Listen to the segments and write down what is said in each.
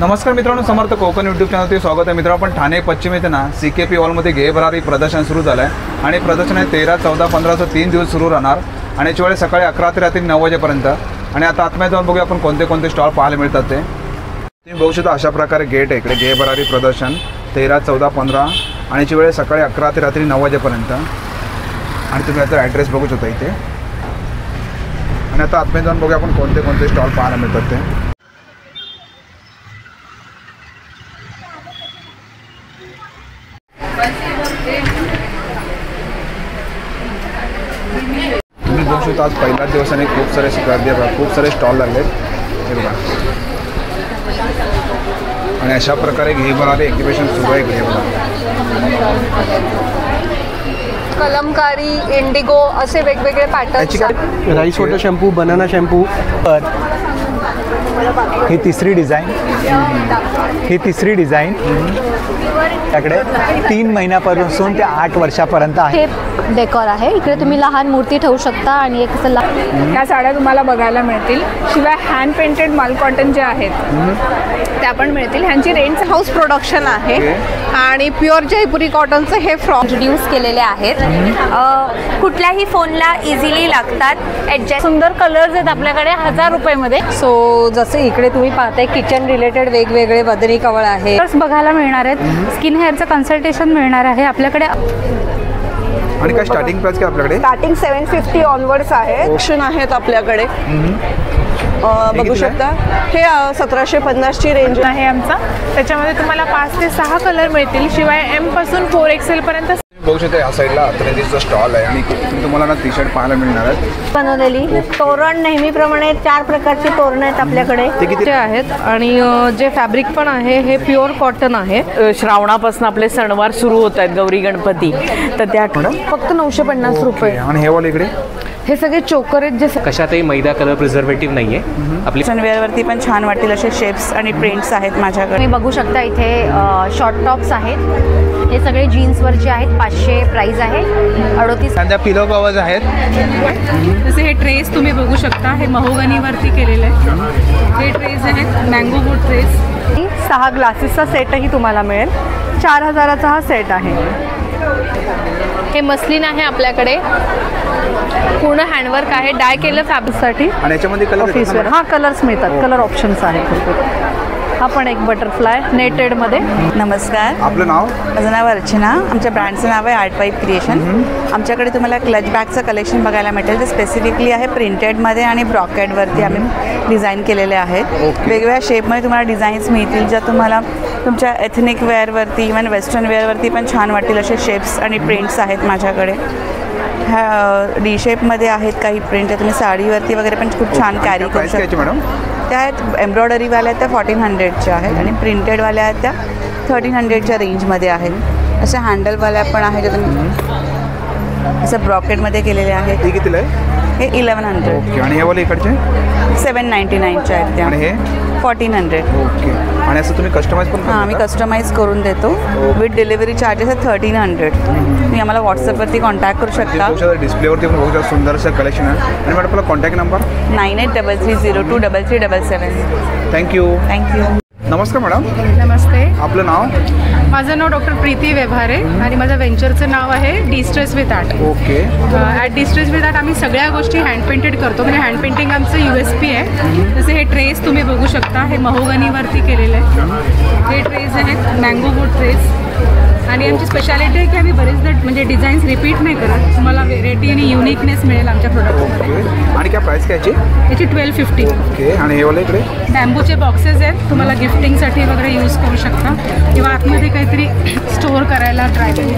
नमस्कार मित्रांनो, समर्थ कोकण यूट्यूब चॅनलवरती स्वागत आहे. मित्रांनो, आपण ठाणे पश्चिम येथे ना CKP हॉलमध्ये घे भरारी प्रदर्शन सुरू झालं आहे आणि प्रदर्शन आहे 13, 14, 15 असं 3 दिवस सुरू राहणार आणि याच्या वेळेस सकाळी 11 ते रात्री 9 वाजेपर्यंत. आणि आता आतमध्ये जाऊन बघूया आपण कोणते कोणते स्टॉल पाहायला मिळतात ते. तुम्ही बघू शकता अशा प्रकारे गेट आहे इकडे. घे भरारी प्रदर्शन 13, 14, 15 आणि याची वेळ सकाळी 11 ते रात्री 9 वाजेपर्यंत. आणि तुम्ही याचा ॲड्रेस बघू शकता इथे. आणि आता आतमध्ये जाऊन बघूया आपण कोणते कोणते स्टॉल पाहायला मिळतात ते. तुम्ही बघू शकता आज पहिलाच दिवस आणि खूप सारे गर्दी आहे, खूप सारे स्टॉल लागले हे बघा. आणि अशा प्रकारे घे भरारी एक्झिबिशन सुरू आहे. घे कलमकारी, इंडिगो असे वेगवेगळे patterns. Rice water shampoo, banana shampoo. ही तिसरी डिझाईन त्याकडे 3 महिन्यापासून ते 8 वर्षापर्यंत आहे. हे डेकोर आहे. इकडे तुम्ही लहान मूर्ती ठेवू शकता आणि एक असं ह्या साड्या तुम्हाला बघायला मिळतील. शिवाय हँड पेंटेड माल कॉटन जे आहेत त्या पण मिळतील. ह्यांची रेंज हाऊस प्रोडक्शन आहे आणि प्युअर जयपुरी कॉटनचं हे फ्रॉक इंट्रोड्यूस केलेले आहेत. कुठल्याही फोनला इझिली लागतात. सुंदर कलर्स आहेत आपल्याकडे 1000 रुपयामध्ये. सो जसं इकडे तुम्ही पाहताय किचन रिलेटेड वेगवेगळे बदरी कवळ आहे बघायला मिळणार आहेत. स्किन हेअरचं कन्सल्टेशन मिळणार आहे आपल्याकडे. आणि काय स्टार्टिंग प्राइस काय आपल्याकडे? स्टार्टिंग 750 ऑनवर्ड्स आहे. ऑप्शन आहेत आपल्याकडे. बघू शकता हे 1750ची रेंज आहे आमचा. त्याच्यामध्ये तुम्हाला 5 ते 6 कलर मिळतील. शिवाय M पासून 4XL पर्यंत बघू शकता. या साईडला अत्रेंजीचा स्टॉल आहे आणि तुम्हाला ना टी-शर्ट पाहायला मिळणार आहेत. बनवलेली तोरण नेहमीप्रमाणे 4 प्रकारची तोरण आहेत आपल्याकडे. ते किती आहेत आणि जे फॅब्रिक पण आहे हे प्युअर कॉटन आहे. श्रावणापासून आपले सणवार सुरू होत आहेत, गौरी गणपती, तर त्या फक्त 950 रुपये. आणि हे वाले इकडे हे सगळे चोकर आहेत जे कशातही मैदा कलर प्रिझर्वेटिव्ह नाहीये. आपली सणवेअरवरती पण छान वाटतील असे शेप्स आणि प्रिंट्स आहेत माझ्याकडे. तुम्ही बघू शकता इथे शॉर्ट टॉप्स आहेत. हे सगळे जीन्सवरचे आहेत. 500 प्राइस आहे. 38. त्यांच्या पिलो कवर्स आहेत. जसे हे ट्रेस तुम्ही बघू शकता. हे महोगनीवरती केलेले आहे. हे ट्रेस आहेत मँगो वूड ट्रेस. 6 ग्लासेसचा सेटही तुम्हाला मिळेल. 4000चा हा सेट आहे. हे मस्लिन आहे आपल्याकडे. पूर्ण हँडवर्क आहे. डाय केलं फॅब्रिकसाठी. आणि याच्यामध्ये कलर ऑफिसवेअर हा कलर्स मिळतात. कलर ऑप्शन्स आहेत. हा पण एक बटरफ्लाय नेटेडमध्ये. नमस्कार, आपलं नाव? माझं नाव अर्चना. आमच्या ब्रँडचं नाव आहे आर्ट पाईप क्रिएशन. आमच्याकडे तुम्हाला क्लच बॅगचं कलेक्शन बघायला मिळेल. जे स्पेसिफिकली आहे प्रिंटेडमध्ये आणि ब्रॉकेडवरती आम्ही डिझाईन केलेले आहेत. वेगवेगळ्या शेपमध्ये तुम्हाला डिझाईन्स मिळतील ज्या तुम्हाला तुमच्या एथनिक वेअरवरती इव्हन वेस्टर्न वेअरवरती पण छान वाटतील असे शेप्स आणि प्रिंट्स आहेत माझ्याकडे. ह्या डी शेपमध्ये आहेत काही प्रिंट. तुम्ही साडीवरती वगैरे पण खूप छान कॅरी करू शकता. मॅडम त्या आहेत एम्ब्रॉयडरीवाल्या आहेत त्या 1400च्या आहेत आणि प्रिंटेडवाल्या आहेत त्या 1300च्या रेंजमध्ये आहेत. अशा हँडलवाल्या पण आहेत ज्या तुम्ही असं ब्रॉकेटमध्ये केलेले आहेत. हे कितीला आहे? हे 1100. ओके. आणि हे वाले इकडचे 799च्या आहेत त्या. आणि हे 1400. ओके. आणि असं तुम्ही कस्टमाइज पण हां, आम्ही कस्टमाइज करून देतो. विथ डिलिव्हरी चार्जेस आहेत 1300. तुम्ही आम्हाला व्हॉट्सअपवरती कॉन्टॅक्ट करू शकता. डिस्प्लेवरती पण बघू सुंदरसं कलेक्शन आहे. आणि मॅडम आपला कॉन्टॅक्ट नंबर 9833023377. थँक्यू. नमस्कार मॅडम. नमस्ते. आपलं नाव? माझं नाव डॉक्टर प्रीती व्यवहारे आणि माझं व्हेंचरचं नाव आहे distress with art. Okay. At distress with art आम्ही सगळ्या गोष्टी हँड पेंटेड करतो. म्हणजे हँड पेंटिंग आमचं USP आहे. जसे हे ट्रेस तुम्ही बघू शकता. हे महोगनीवरती केलेले आहे. हे ट्रेस आहेत मँगो वूड ट्रेस. आणि आमची स्पेशालिटी आहे की आम्ही बरेचदा म्हणजे डिझाईन्स रिपीट नाही करत. तुम्हाला व्हेरायटी आणि युनिकनेस मिळेल आमच्या प्रोडक्टमध्ये. आणि काय प्राईस काय याची 1250. ओके. आणि हे वाले इकडे बॅम्बूचे बॉक्सेस आहेत. तुम्हाला गिफ्टिंगसाठी वगैरे यूज करू शकता किंवा आतमध्ये काहीतरी स्टोअर करायला ट्राय करू.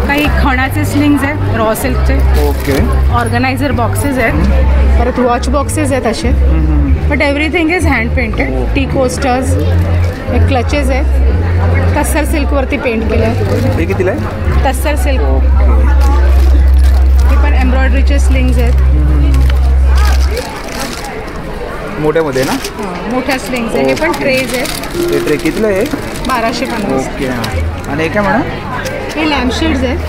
काही खणाचे स्लिंग्स आहेत रॉ सिल्कचे. ओके. ऑर्गनायझर बॉक्सेस आहेत. परत वॉच बॉक्सेस आहेत असे. But everything is hand painted. Tea coasters, हे क्लचेस आहेत. तस्सर सिल्कवरती पेंट केलं आहे. हे कितीला आहे? तस्सर सिल्क. हे पण एम्ब्रॉयडरीचे स्लिंग्स आहेत. मोठ्यामध्ये ना? मोठ्या स्लिंग्स आहे. हे पण ट्रेज आहेत. हे ट्रे कितीला आहे? 1250. ओके. आणि हे काय मॅडम? हे लॅम्पशेड्स आहेत.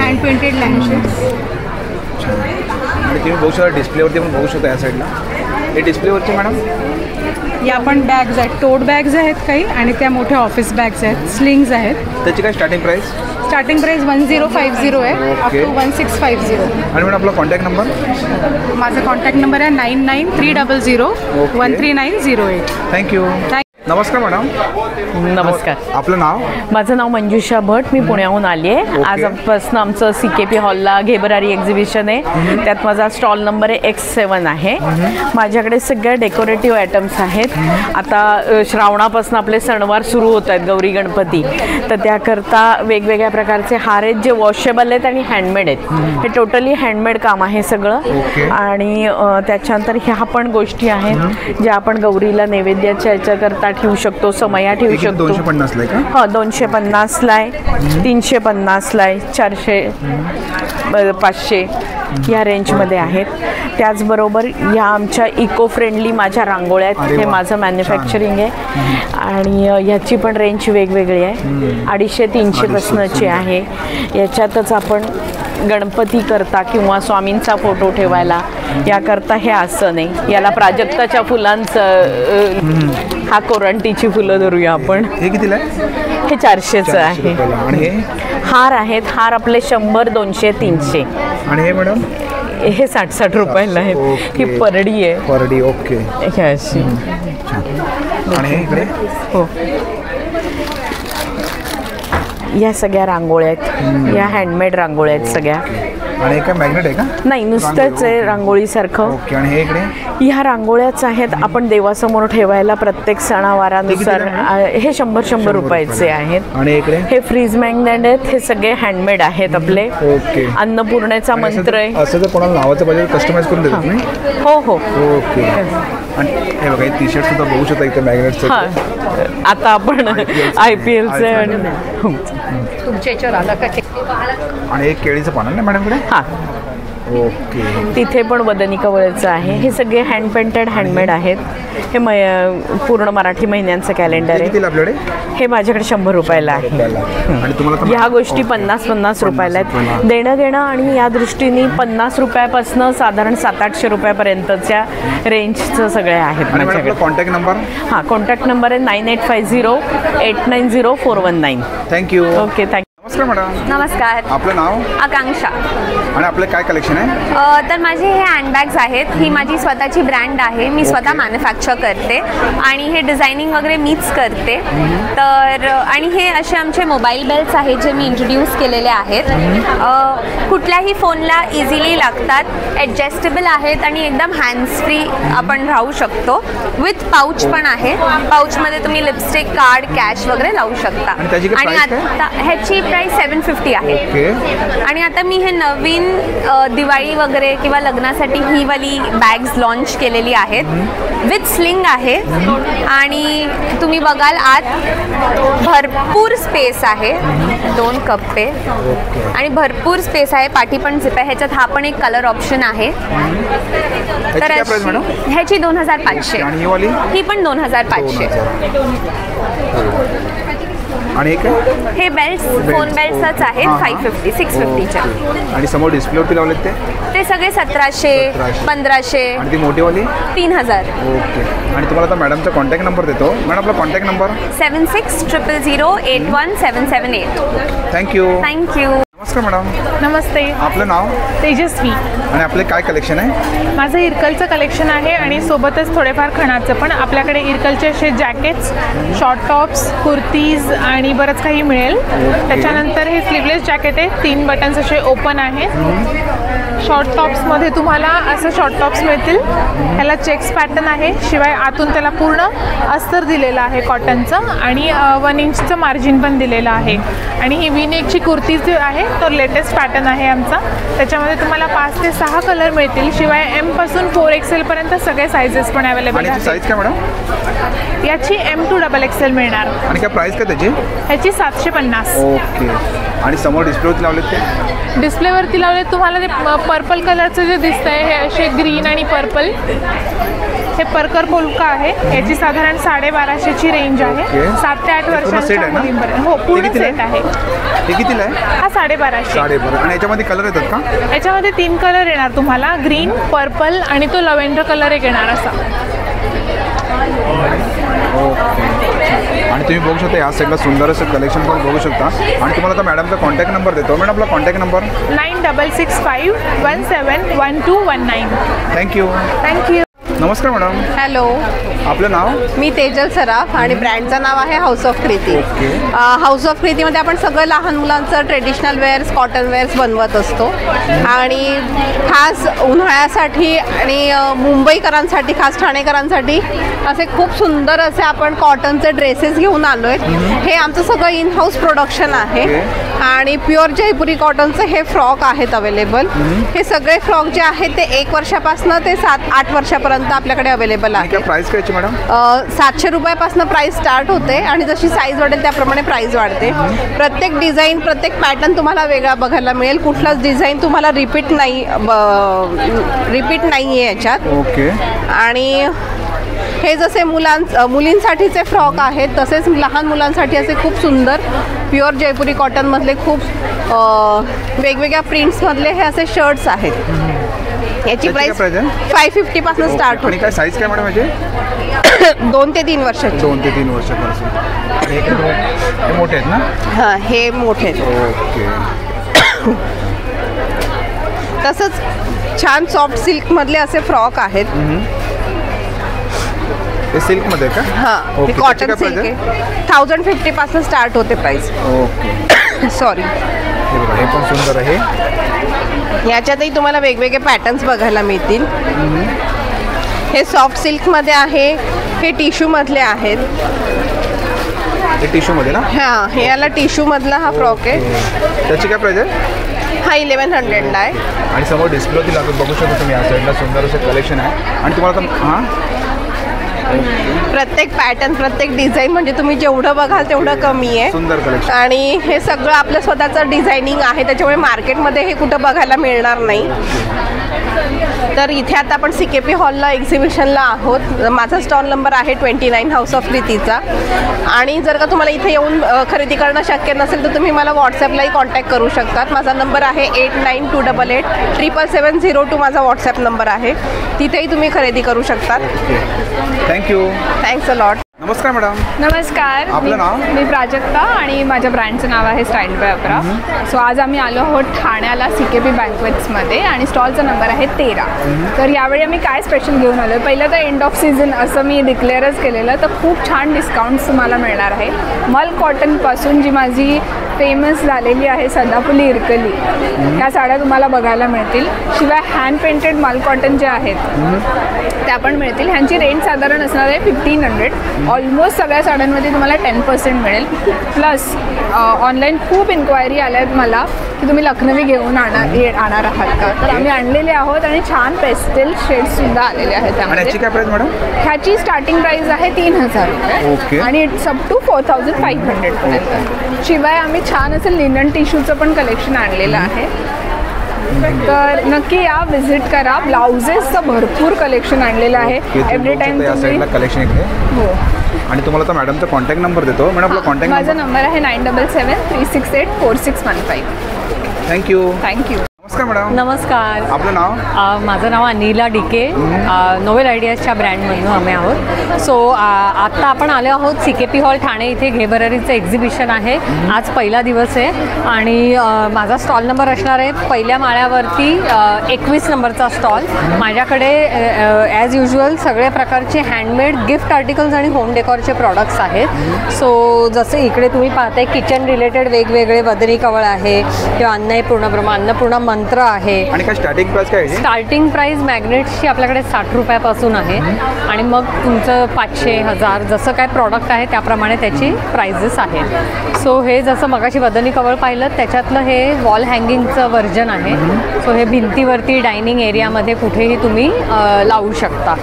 Hand painted lampshades. आणि तुम्ही बघू शकता डिस्प्लेवरती पण बघू शकता या साईडला. हे डिस्प्लेवरचे मॅडम या पण बॅग्स आहेत, टोट बॅग्स आहेत काही आणि त्या मोठ्या ऑफिस बॅग्स आहेत, स्लिंग्स आहेत. त्याची काय स्टार्टिंग प्राइस? स्टार्टिंग प्राइस 1050 आहे अप ओके. टू 1650. आणि मॅडम आपला कॉन्टॅक्ट नंबर? माझा कॉन्टॅक्ट नंबर आहे 9930013908. थँक्यू. नमस्कार मॅडम. नमस्कार. आपलं नाव? माझं नाव मंजुषा भट, मी पुण्याहून आली आहे. आजपासून आमचं CKP हॉलला घेबरारी एक्झिबिशन आहे, त्यात माझा स्टॉल नंबर आहे X7 आहे. माझ्याकडे सगळ्या डेकोरेटिव्ह आयटम्स आहेत. आता श्रावणापासून आपले सणवार सुरू होत आहेत, गौरी गणपती, तर त्याकरता वेगवेगळ्या प्रकारचे हार आहेत जे वॉशेबल आहेत आणि हँडमेड आहेत. हे टोटली हँडमेड काम आहे सगळं. आणि त्याच्यानंतर ह्या पण गोष्टी आहेत ज्या आपण गौरीला नैवेद्याच्या याच्याकरता ठेवू शकतो, समया ठेवू शकतो. 250 ला का? हां, 250 ला आहे, 350 ला आहे, 400, 500 या रेंजमध्ये आहेत. त्याचबरोबर ह्या आमच्या इको फ्रेंडली माझ्या रांगोळ्या आहेत. हे माझं मॅन्युफॅक्चरिंग आहे आणि ह्याची पण रेंज वेगवेगळी आहे. 250-300 पासूनची आहे. याच्यातच आपण गणपती करता किंवा स्वामींचा फोटो ठेवायला याकरता हे असं नाही, याला प्राजक्ताच्या फुलांचं, हा कोरांटीची फुलं धरूया आपण. हे कितीला आहे? हे 400चं आहे. आणि हे? हार आहेत, हार आपले 100, 200, 300. आणि हे मॅडम? हे 60-60 रुपयाला आहेत. ही परडी आहे. परडी. ओके. हे अशी. आणि हे इकडे? हो, या सगळ्या रांगोळ्या आहेत, या हँडमेड रांगोळ्या आहेत सगळ्या. आणि काय मॅग्नेट आहे का? नाही, नुसतंच आहे रांगोळीसारखं. ओके. आणि हे इकडे? ह्या रांगोळ्याच आहेत आपण देवासमोर ठेवायला प्रत्येक सणावारानुसार. हे 100-100 रुपयाचे आहेत. आणि इकडे? हे फ्रीज मॅग्नेट आहेत, हे सगळे हँडमेड आहेत आपले. ओके. अन्नपूर्णेचा मंत्र आहे. असं जर कोणाला नावाचं पाहिजे कस्टमाइज करून देतात नाही? हो हो. ओके. आणि हे बघा, टी शर्ट सुद्धा बघू शकता इथे मॅग्नेटचं. हां, आता आपण IPLचं आणि तुमच्या याच्यावर आलं का? आणि एक केळीचं पान आहे ना मॅडमकडे? हां, ओके. तिथे पण वदनी कवळचं आहे. हे सगळे हँड पेंटेड हँडमेड आहेत. हे पूर्ण मराठी महिन्यांचं कॅलेंडर आहे. कितीला आपल्याकडे? हे माझ्याकडे 100 रुपयाला आहे. आणि तुम्हाला ह्या गोष्टी 50-50 रुपयाला आहेत. देणं घेणं आणि या दृष्टीने 50 रुपयापासून साधारण 700-800 रुपयापर्यंतच्या रेंजचं सगळे आहेत माझ्याकडे. Contact number? हां, कॉन्टॅक्ट नंबर आहे 9850-890-419. थँक्यू. Okay, thank you. नमस्कार मॅडम. नमस्कार. आपलं नाव? आकांक्षा. आणि आपलं काय कलेक्शन आहे? तर माझे हे हँडबॅग्स आहेत. ही माझी स्वतःची ब्रँड आहे. मी स्वतः मॅन्युफॅक्चर करते आणि हे डिझायनिंग वगैरे मीच करते. तर आणि हे असे आमचे मोबाईल बेल्स आहेत जे मी इंट्रोड्यूस केलेले आहेत. कुठल्याही फोनला इझिली लागतात, ॲडजस्टेबल आहेत आणि एकदम हँड्स फ्री आपण राहू शकतो. विथ पाऊच पण आहे. पाऊचमध्ये तुम्ही लिपस्टिक, कार्ड, कॅश वगैरे लावू शकता. आणि आता ह्याची प्राइस 750 आहे. आणि आता मी हे नवीन दिवाळी वगैरे किंवा लग्नासाठी ही वाली बॅग्स लॉन्च केलेली आहेत. विथ स्लिंग आहे आणि तुम्ही बघाल आत भरपूर स्पेस आहे. 2 कप्पे आणि भरपूर स्पेस आहे. पाठी पण झिप आहे. ह्याच्यात हा पण एक कलर ऑप्शन आहे. तर ह्याची 2500. ही पण 2500. आणि हे बेल्ट्स फोन बेल्ट्सच आहेत 550, 650च्या. आणि समोर डिस्प्लेवरती लावलेत ते सगळे 1700, 1500. आणि ती मोठीवाली 3000. ओके. आणि तुम्हाला आता मॅडमचा कॉन्टॅक्ट नंबर देतो. मॅडम आपला कॉन्टॅक्ट नंबर? 7600081778. थँक्यू. थँक्यू. नमस्कार मॅडम. नमस्ते. आपलं नाव? तेजस्वी. आणि आपले काय कलेक्शन आहे? माझं इरकलचं कलेक्शन आहे आणि सोबतच थोडेफार खणाचं पण. आपल्याकडे इरकलचे असे जॅकेट्स, शॉर्ट टॉप्स, कुर्तीज आणि बरंच काही मिळेल. त्याच्यानंतर हे स्लीवलेस जॅकेट आहे, 3 बटन्स असे ओपन आहेत. शॉर्ट टॉप्समध्ये तुम्हाला असं शॉर्ट टॉप्स मिळतील. ह्याला चेक्स पॅटर्न आहे, शिवाय आतून त्याला पूर्ण अस्तर दिलेलं आहे कॉटनचं आणि 1 इंचचं मार्जिन पण दिलेलं आहे. आणि ही V-नेकची कुर्ती जी आहे तो लेटेस्ट पॅटर्न आहे आमचा. त्याच्यामध्ये तुम्हाला 5 ते 6 कलर मिळतील. शिवाय M पासून 4XL पर्यंत सगळे सायझेस पण अवेलेबल आहेत. साईज काय मॅडम? याची M to XXL मिळणार. आणि काय प्राइस काय त्याची? ह्याची 750. ओके. आणि समोर डिस्प्लेवरती लावलेत ते? डिस्प्लेवरती लावले तुम्हाला ते पर्पल कलरचं जे दिसतंय हे असे ग्रीन आणि पर्पल. हे परकर पोल्का आहे. याची साधारण 1250ची रेंज आहे. 7 ते 8 वर्षांच्या मुलींपर्यंत. हो, पूर्ण सेट आहे. हे कितीला आहे? हा 1250. 1250. आणि याच्यामध्ये कलर येतात का? याच्यामध्ये 3 कलर येणार तुम्हाला, ग्रीन, पर्पल आणि तो लव्हेंडर कलर एक येणार असा. आणि तुम्ही बघू शकता या साईडला सुंदर असं कलेक्शन पण बघू शकता. आणि तुम्हाला आता मॅडमचा कॉन्टॅक्ट नंबर देतो. मॅडम आपला कॉन्टॅक्ट नंबर 9665171219. थँक्यू. थँक्यू. नमस्कार मॅडम, हॅलो, आपलं नाव? मी तेजल सराफ आणि ब्रँडचं नाव आहे हाऊस ऑफ कृती. ओके. हाऊस ऑफ कृतीमध्ये आपण सगळं लहान मुलांचं ट्रेडिशनल वेअर्स, कॉटन वेअर्स बनवत असतो आणि खास उन्हाळ्यासाठी आणि मुंबईकरांसाठी, खास ठाणेकरांसाठी असे खूप सुंदर असे आपण कॉटनचे ड्रेसेस घेऊन आलो आहे. हे आमचं सगळं इन हाऊस प्रोडक्शन आहे आणि प्युअर जयपुरी कॉटनचे हे फ्रॉक आहेत अवेलेबल. हे सगळे फ्रॉक जे आहेत ते 1 वर्षापासून ते 7-8 वर्षापर्यंत आपल्याकडे अवेलेबल आहे. प्राइस काय मॅडम? 700 रुपयापासून प्राइस स्टार्ट होते आणि जशी साईज वाढेल त्याप्रमाणे प्राइस वाढते. प्रत्येक डिझाईन, प्रत्येक पॅटर्न तुम्हाला वेगळा बघायला मिळेल. कुठलाच डिझाईन तुम्हाला रिपीट नाही आहे याच्यात. ओके. आणि हे जसे मुलींसाठीचे फ्रॉक आहेत तसेच लहान मुलांसाठी असे खूप सुंदर प्युअर जयपुरी कॉटनमधले खूप वेगवेगळ्या प्रिंट्समधले हे असे शर्ट्स आहेत. याची प्राइस 550 पासून स्टार्ट होते. काय साईज काय मॅडम याची? 2 ते 3 वर्षाची. 2 ते 3 वर्षापासून. हे मोठे आहेत ना? हां, हे मोठे आहेत. ओके. तसंच छान सॉफ्ट सिल्कमधले असे फ्रॉक आहेत. हे सिल्कमध्ये का? हां, हे कॉटन सिल्क आहे. 1050 पासून स्टार्ट होते प्राइस. ओके. सॉरी. हे पण सुंदर आहे. याच्यातही तुम्हाला वेगवेगळे पॅटर्न्स बघायला मिळतील. हे सॉफ्ट सिल्कमध्ये आहे, हे टिश्यूमधले आहेत. हे टिश्यूमध्ये ना? हां, हे याला टिश्यूमधला हा फ्रॉक आहे. त्याची काय प्राइस आहे? हा 1100ला आहे. आणि समोर डिस्प्लेवरती लागत बघू शकता तुम्ही या साईडला सुंदर असं कलेक्शन आहे. आणि तुम्हाला हां प्रत्येक पॅटर्न, प्रत्येक डिझाईन म्हणजे तुम्ही जेवढं बघाल तेवढं कमी आहे. सुंदर कलेक्शन. आणि हे सगळं आपलं स्वतःचं डिझायनिंग आहे त्याच्यामुळे मार्केटमध्ये हे कुठं बघायला मिळणार नाही. तर इथे आता आपण CKP हॉलला एक्झिबिशनला आहोत. माझा स्टॉल नंबर आहे 29 हाऊस ऑफ प्रीतीचा. आणि जर का तुम्हाला इथे येऊन खरेदी करणं शक्य नसेल तर तुम्ही मला व्हॉट्सॲपलाही कॉन्टॅक्ट करू शकतात. माझा नंबर आहे 8928877702 माझा व्हॉट्सॲप नंबर आहे. तिथेही तुम्ही खरेदी करू शकतात. थँक्यू. Thanks a lot. नमस्कार मॅडम. नमस्कार, आपलं नाव? मी प्राजक्ता आणि माझ्या ब्रँडचं नाव आहे स्टाईल बाय अप्रा. सो आज आम्ही आलो आहोत ठाण्याला CKP बँकवेट्समध्ये आणि स्टॉलचा नंबर आहे 13. तर यावेळी आम्ही काय स्पेशल घेऊन आलो आहे, पहिलं तर एंड ऑफ सीझन असं मी डिक्लेअरच केलेलं, तर खूप छान डिस्काउंट्स तुम्हाला मिळणार आहे. मल कॉटनपासून जी माझी फेमस झालेली आहे सदाफुली इरकली, ह्या साड्या तुम्हाला बघायला मिळतील. शिवाय हँड पेंटेड मल कॉटन जे आहेत त्या पण मिळतील. ह्यांची रेंज साधारण असणार आहे 1500. ऑलमोस्ट सगळ्या साड्यांमध्ये तुम्हाला 10% मिळेल. प्लस ऑनलाईन खूप इन्क्वायरी आल्या आहेत मला की तुम्ही लखनवी घेऊन आणणार आहात का, तर आम्ही आणलेले आहोत आणि छान पेस्टेल शेड्ससुद्धा आलेले आहेत त्यामध्ये. काय प्राइस मॅडम? ह्याची स्टार्टिंग प्राईस आहे 3000 रुपये. ओके. आणि इट्स अप टू 4500 पर्यंत. शिवाय आम्ही छान असं लिनन टिश्यूचं पण कलेक्शन आणलेलं आहे. तर नक्की या, विजिट करा. ब्लाउजेसचं भरपूर कलेक्शन आणलेलं आहे. एव्हरी टाइम तुम्ही कलेक्शन इकडे. हो. आणि तुम्हाला तर मॅडमचा कॉन्टॅक्ट नंबर देतो. मॅडम आपला कॉन्टॅक्ट माझा नंबर आहे 9773684615. थँक्यू. थँक्यू. नमस्कार मॅडम. नमस्कार. आपलं नाव? माझं नाव अनिला डिके. नोवेल आयडियाजच्या ब्रँडमधून आम्ही आहोत. सो आत्ता आपण आलो आहोत CKP हॉल ठाणे. इथे घे-भरारीचं एक्झिबिशन आहे. आज पहिला दिवस आहे आणि माझा स्टॉल नंबर असणार आहे पहिल्या माळ्यावरती 21 नंबरचा स्टॉल. माझ्याकडे ॲज युजल सगळ्या प्रकारचे हँडमेड गिफ्ट आर्टिकल्स आणि होम डेकॉरचे प्रॉडक्ट्स आहेत. सो जसे इकडे तुम्ही पाहताय किचन रिलेटेड वेगवेगळे बदरी कवळ आहे किंवा अन्नपूर्णा मंत्र आहे. आणि काय स्टार्टिंग प्राइस काय आहे? स्टार्टिंग प्राइस मॅग्नेट्सची आपल्याकडे 60 रुपयापासून आहे आणि मग तुमचं 500, 1000 जसं काय प्रॉडक्ट आहे त्याप्रमाणे त्याची प्राइजेस आहेत. सो हे जसं मगाशी बदनी कवळ पाहिलं त्याच्यातलं हे वॉल हँगिंगचं व्हर्जन आहे. सो हे भिंतीवरती डायनिंग एरियामध्ये कुठेही तुम्ही लावू शकता.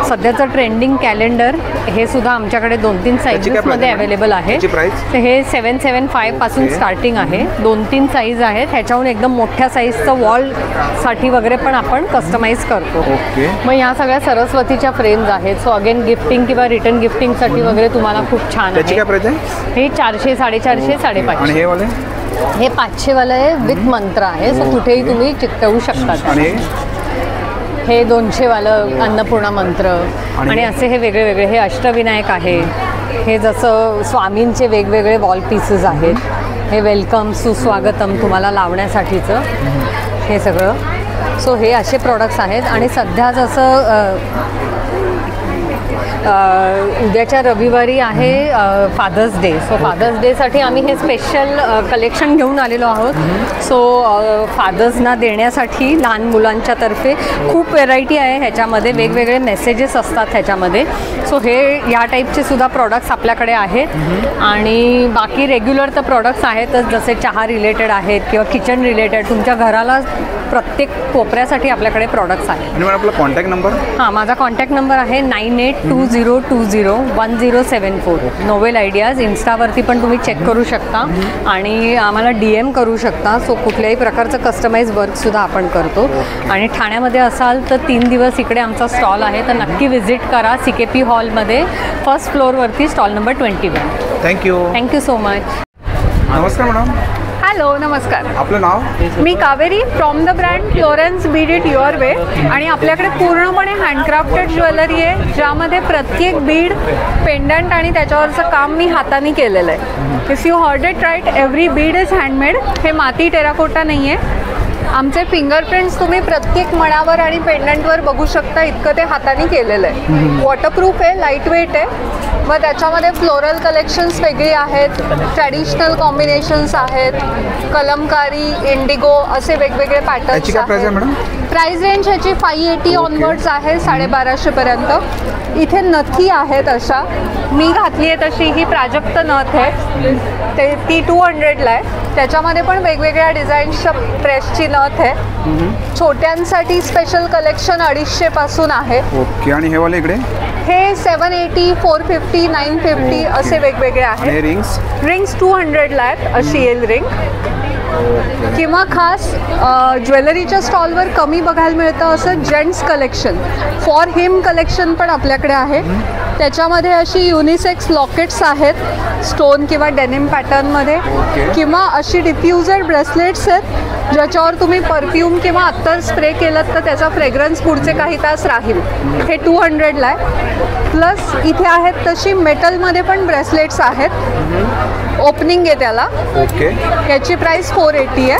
सध्याचं ट्रेंडिंग कॅलेंडर हे सुद्धा आमच्याकडे 2-3 साईजेसमध्ये अवेलेबल आहे. तर हे 775 पासून स्टार्टिंग आहे. 2-3 साईज आहेत. ह्याच्याहून एकदम मोठ्या साईजचं वॉलसाठी वगैरे पण आपण कस्टमाइज करतो. मग ह्या सगळ्या सरस्वतीच्या फ्रेम्स आहेत. सो अगेन गिफ्टिंग किंवा रिटर्न गिफ्टिंगसाठी वगैरे तुम्हाला खूप छान आहे. हे 400, 450, 550. हे 500 वालं आहे विथ मंत्र आहे. सो कुठेही तुम्ही चिकटवू शकता. हे 200 वालं अन्नपूर्णा मंत्र आणि असे हे वेगळे वेगळे. हे अष्टविनायक आहे. हे जसं स्वामींचे वेगवेगळे वॉल पीसेस आहेत. हे वेलकम सुस्वागतम तुम्हाला लावण्यासाठीचं हे सगळं. सो हे असे प्रोडक्ट्स आहेत. आणि सध्या जसं उद्याच्या रविवारी आहे फादर्स डे. सो फादर्स डेसाठी आम्ही हे स्पेशल कलेक्शन घेऊन आलेलो आहोत. सो फादर्सना देण्यासाठी लहान मुलांच्या तर्फे खूप व्हेरायटी आहे. ह्याच्यामध्ये वेगवेगळे मेसेजेस असतात ह्याच्यामध्ये. सो हे या टाईपचे सुद्धा प्रोडक्ट्स आपल्याकडे आहेत. आणि बाकी रेग्युलर तर प्रोडक्ट्स आहेतच, जसे चहा रिलेटेड आहेत किंवा किचन रिलेटेड. तुमच्या घराला प्रत्येक कोपऱ्यासाठी आपल्याकडे प्रोडक्ट्स आहेत. आणि आपला कॉन्टॅक्ट नंबर? हां, माझा कॉन्टॅक्ट नंबर आहे 9820201074. Novel ideas. इन्स्टावरती पण तुम्ही चेक करू शकता आणि आम्हाला DM करू शकता. सो कुठल्याही प्रकारचं कस्टमाइज वर्कसुद्धा आपण करतो. आणि ठाण्यामध्ये असाल तर 3 दिवस इकडे आमचा स्टॉल आहे, तर नक्की व्हिजिट करा. CKP हॉलमध्ये फर्स्ट फ्लोअरवरती stall number 21. Thank you so much. नमस्कार मॅडम. हॅलो, नमस्कार. आपलं नाव? मी Kaveri from the brand Florence bead it your way. आणि आपल्याकडे पूर्णपणे हँडक्राफ्टेड ज्वेलरी आहे, ज्यामध्ये प्रत्येक बीड, पेंडंट आणि त्याच्यावरचं काम मी हाताने केलेलं आहे. If you heard it right, every bead is handmade. हे माती टेराकोटा नाही आहे. आमचे फिंगरप्रिंट्स तुम्ही प्रत्येक मणावर आणि पेंडंटवर बघू शकता, इतकं ते हाताने केलेलं आहे. वॉटरप्रूफ आहे, लाईट वेट आहे. मग त्याच्यामध्ये फ्लोरल कलेक्शन्स वेगळी आहेत, ट्रॅडिशनल कॉम्बिनेशन्स आहेत, कलमकारी, इंडिगो असे वेगवेगळे पॅटर्न्स आहेत. प्राइस रेंज ह्याची 580 ऑनवर्ड्स आहे, 1250पर्यंत. इथे नथी आहेत अशा, मी घातली आहे तशी ही प्राजक्त नथ आहे, ती 200ला आहे. त्याच्यामध्ये पण वेगवेगळ्या डिझाईन्सच्या प्रेसची नथ आहे. छोट्यांसाठी स्पेशल कलेक्शन 250 पासून आहे. ओके. आणि हे वाले इकडे? हे 780, 450, 950 असे वेगवेगळे आहेत. रिंग्स 200ला आहेत, अशी येईल रिंग. किंवा खास ज्वेलरीच्या स्टॉलवर कमी बघायला मिळतं असं gents collection, for him collection पण आपल्याकडे आहे. त्याच्यामध्ये अशी युनिसेक्स लॉकेट्स आहेत, स्टोन किंवा डेनिम पॅटर्नमध्ये. किंवा अशी डिफ्युजर ब्रेसलेट्स आहेत, ज्याच्यावर तुम्ही परफ्यूम किंवा अत्तर स्प्रे केलं तर त्याचा फ्रेग्रन्स पुढचे काही तास राहील. हे 200ला आहे. प्लस इथे आहेत तशी मेटलमध्ये पण ब्रेसलेट्स आहेत, ओपनिंग आहे त्याला. ओके. याची प्राइस 480 आहे.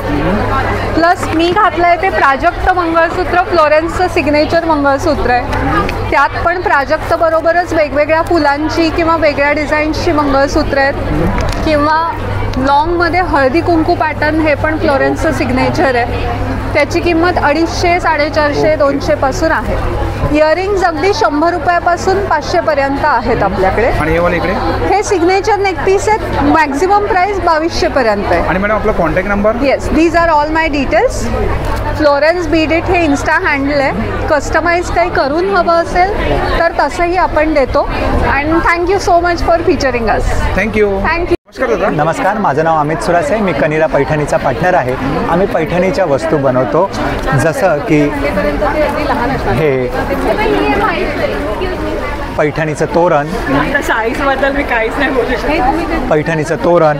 प्लस मी घातलं आहे ते प्राजक्त मंगळसूत्र, फ्लोरेन्सचं सिग्नेचर मंगळसूत्र आहे. त्यात पण प्राजक्त बरोबरच वेगवेगळ्या फुलांची किंवा वेगळ्या डिझाईन्सची मंगळसूत्र आहेत. किंवा लॉंगमध्ये हळदी कुंकू पॅटर्न, हे पण फ्लोरेन्सचं सिग्नेचर आहे. त्याची किंमत 250, 450, 200पासून आहे. इयरिंग्ज अगदी 100 रुपयापासून 500पर्यंत आहेत आपल्याकडे. आणि हे वाले इकडे? हे सिग्नेचर नेकपीस आहेत, मॅक्झिमम प्राइस 2200पर्यंत आहे. आणि मॅडम आपला contact number? Yes, these are all my details. Florence bead it हे इन्स्टा हँडल आहे. कस्टमाइज काही करून हवं असेल तर तसंही आपण देतो. And thank you so much for featuring us. Thank you. नमस्कार, माझं नाव अमित सुरास आहे. मी कनिरा पैठणीचा पार्टनर आहे. आम्ही पैठणीच्या वस्तू बनवतो, जसं की हे पैठणीचं तोरण, पैठणीचं तोरण,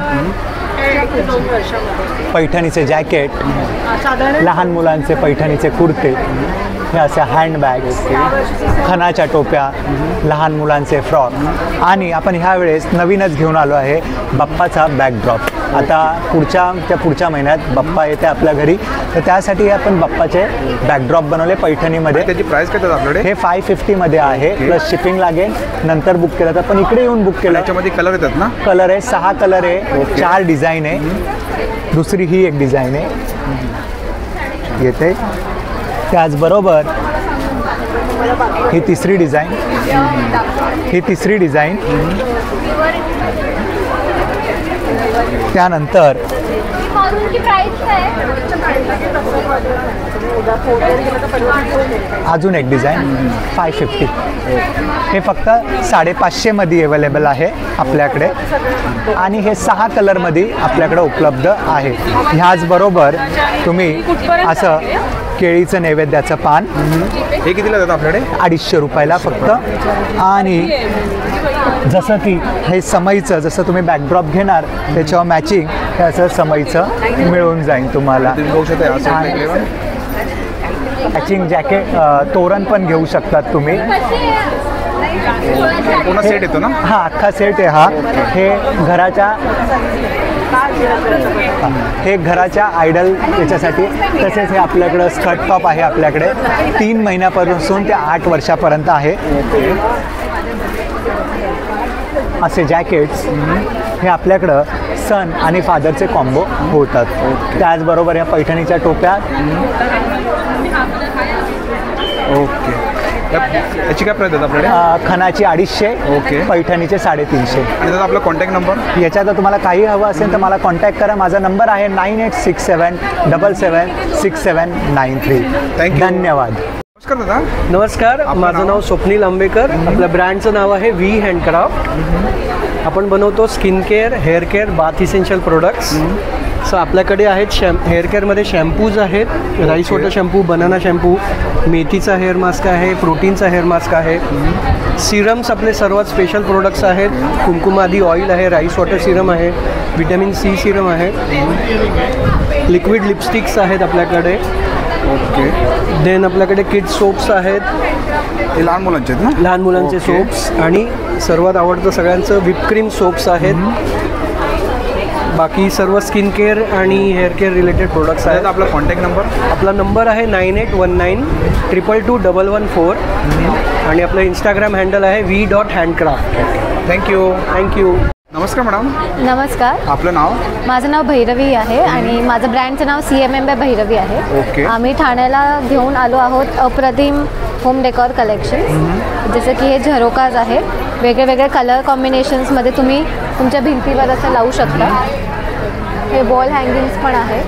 पैठणीचे जॅकेट, लहान मुलांचे पैठणीचे कुर्ते, हे असे हँडबॅग्स, खणाच्या टोप्या, लहान मुलांचे फ्रॉक. आणि आपण ह्या वेळेस नवीनच घेऊन आलो आहे बाप्पाचा बॅकड्रॉप. आता पुढच्या महिन्यात बाप्पा येते आपल्या घरी, तर त्यासाठी आपण बाप्पाचे बॅकड्रॉप बनवले पैठणीमध्ये. त्याची प्राइस काय आपल्याकडे? हे 550मध्ये आहे, प्लस शिपिंग लागेल. नंतर बुक केलं तर पण इकडे येऊन बुक केलं. त्याच्यामध्ये कलर येतात ना? कलर आहे, 6 कलर आहे, 4 डिझाईन आहे. दुसरी ही एक डिझाईन आहे येते. त्याचबरोबर ही तिसरी डिझाईन, त्यानंतर अजून एक डिझाईन 550. हे फक्त 550मध्ये अवेलेबल आहे आपल्याकडे. आणि हे 6 कलरमध्ये आपल्याकडे उपलब्ध आहे. ह्याचबरोबर तुम्ही असं केळीचं नैवेद्याचं पान, हे कितीला जातं आपल्याकडे? 250 रुपयाला फक्त. आणि जसं की हे समईचं, जसं तुम्ही बॅकड्रॉप घेणार त्याच्यावर मॅचिंग हे असं समईचं मिळून जाईल तुम्हाला. मॅचिंग जॅकेट, तोरण पण घेऊ शकतात तुम्ही. पूर्ण सेट येतो ना? हा अख्खा सेट आहे हा. हे घराच्या आयडल याच्यासाठी. तसेच हे आपल्याकडं स्कर्ट टॉप आहे आपल्याकडे 3 महिन्यापासून ते 8 वर्षापर्यंत आहे. असे जॅकेट्स हे आपल्याकडं सन आणि फादरचे कॉम्बो होतात. त्याचबरोबर या पैठणीच्या टोप्या. ओके. याची काय प्राइस आहे आपल्याकडे? खणाची 250. ओके. पैठणीचे 350. आणि त्याचा आपला कॉन्टॅक्ट नंबर? याच्यात तुम्हाला काही हवं असेल तर मला कॉन्टॅक्ट करा. माझा नंबर आहे 9867776793. थँक्यू. धन्यवाद. नमस्कार दादा. नमस्कार, माझं नाव स्वप्नील आंबेकर. आपल्या ब्रँडचं नाव आहे व्ही हँडक्राफ्ट. आपण बनवतो skin care, hair care, bath essential products. So आपल्याकडे आहेत हेअर केअरमध्ये शॅम्पूज आहेत. Rice water shampoo, banana shampoo, मेथीचा हेअर मास्क आहे, प्रोटीनचा हेअर मास्क आहे. सिरम्स आपले सर्वात स्पेशल प्रोडक्ट्स आहेत. कुमकुमादी ऑइल आहे, राईस वॉटर सिरम आहे, विटॅमिन सी सिरम आहे, लिक्विड लिपस्टिक्स आहेत आपल्याकडे. ओके. देन आपल्याकडे किड्स सोप्स आहेत. हे लहान मुलांचे आहेत ना? लहान मुलांचे सोप्स. आणि सर्वात आवडतं सगळ्यांचं व्हिपक्रीम सोप्स आहेत. बाकी सर्व स्किन केअर आणि हेअर केअर रिलेटेड प्रोडक्ट्स आहेत. आपला कॉन्टॅक्ट नंबर? आपला नंबर आहे 9819222114. आणि आपलं इंस्टाग्राम हँडल आहे v.handcraft. थँक्यू. नमस्कार मॅडम. नमस्कार. आपलं नाव? माझं नाव भैरवी आहे आणि माझं ब्रँडचं नाव CMM बाय भैरवी आहे. ओके. आम्ही ठाण्याला घेऊन आलो आहोत अप्रतिम होम डेकॉर कलेक्शन. जसं की हे झरोकाज आहे. वेगळे कलर कॉम्बिनेशन्समध्ये तुम्ही तुमच्या भिंतीवर असं लावू शकता. हे वॉल हँगिंग्स पण आहे,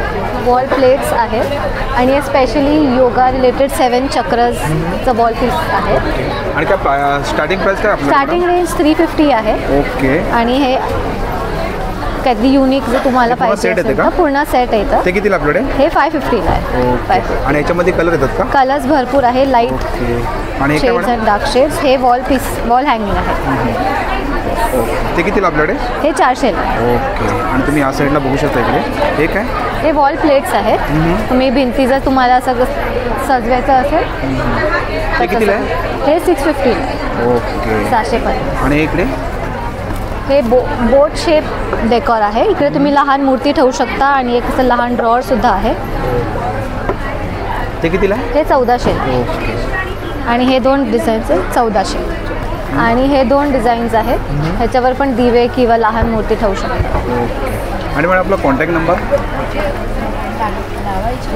वॉल प्लेट्स आहेत आणि हे स्पेशली योगा रिलेटेड 7 चक्रजचं वॉल पीस आहे. आणि काय स्टार्टिंग प्राइस काय आपलं? स्टार्टिंग रेंज 350 आहे. ओके. आणि हे काहीतरी युनिक जर तुम्हाला पाहिजे असेल तर पूर्ण सेट येतं. ते कितीला आपल्याकडे? हे 550ला आहे. आणि याच्यामध्ये कलर येतात का? कलर्स भरपूर आहे, लाईट आणि शेड्स अँड डार्क शेड्स. हे वॉल हँगिंग आहे. ते कितीला आपल्याकडे? हे 400ला. ओके. आणि तुम्ही या साईडला बघू शकता इकडे हे काय? हे वॉल प्लेट्स आहेत. तुम्ही भिंती जर तुम्हाला असं सजवायचं असेल ते कितीला आहे? हे 650ला. ओके. 700 पर्यंत. आणि इकडे हे बोट शेप डेकॉर आहे. इकडे तुम्ही लहान मूर्ती ठेवू शकता आणि एक असं लहान ड्रॉवर सुद्धा आहे. ते कितीला आहे? हे 1400. ओके. आणि हे 2 डिझाईन्स 1400. आणि हे 2 डिझाईन्स आहेत. ह्याच्यावर पण दिवे किंवा लहान मूर्ती ठेवू शकता. आणि मॅडम आपला कॉन्टॅक्ट नंबर?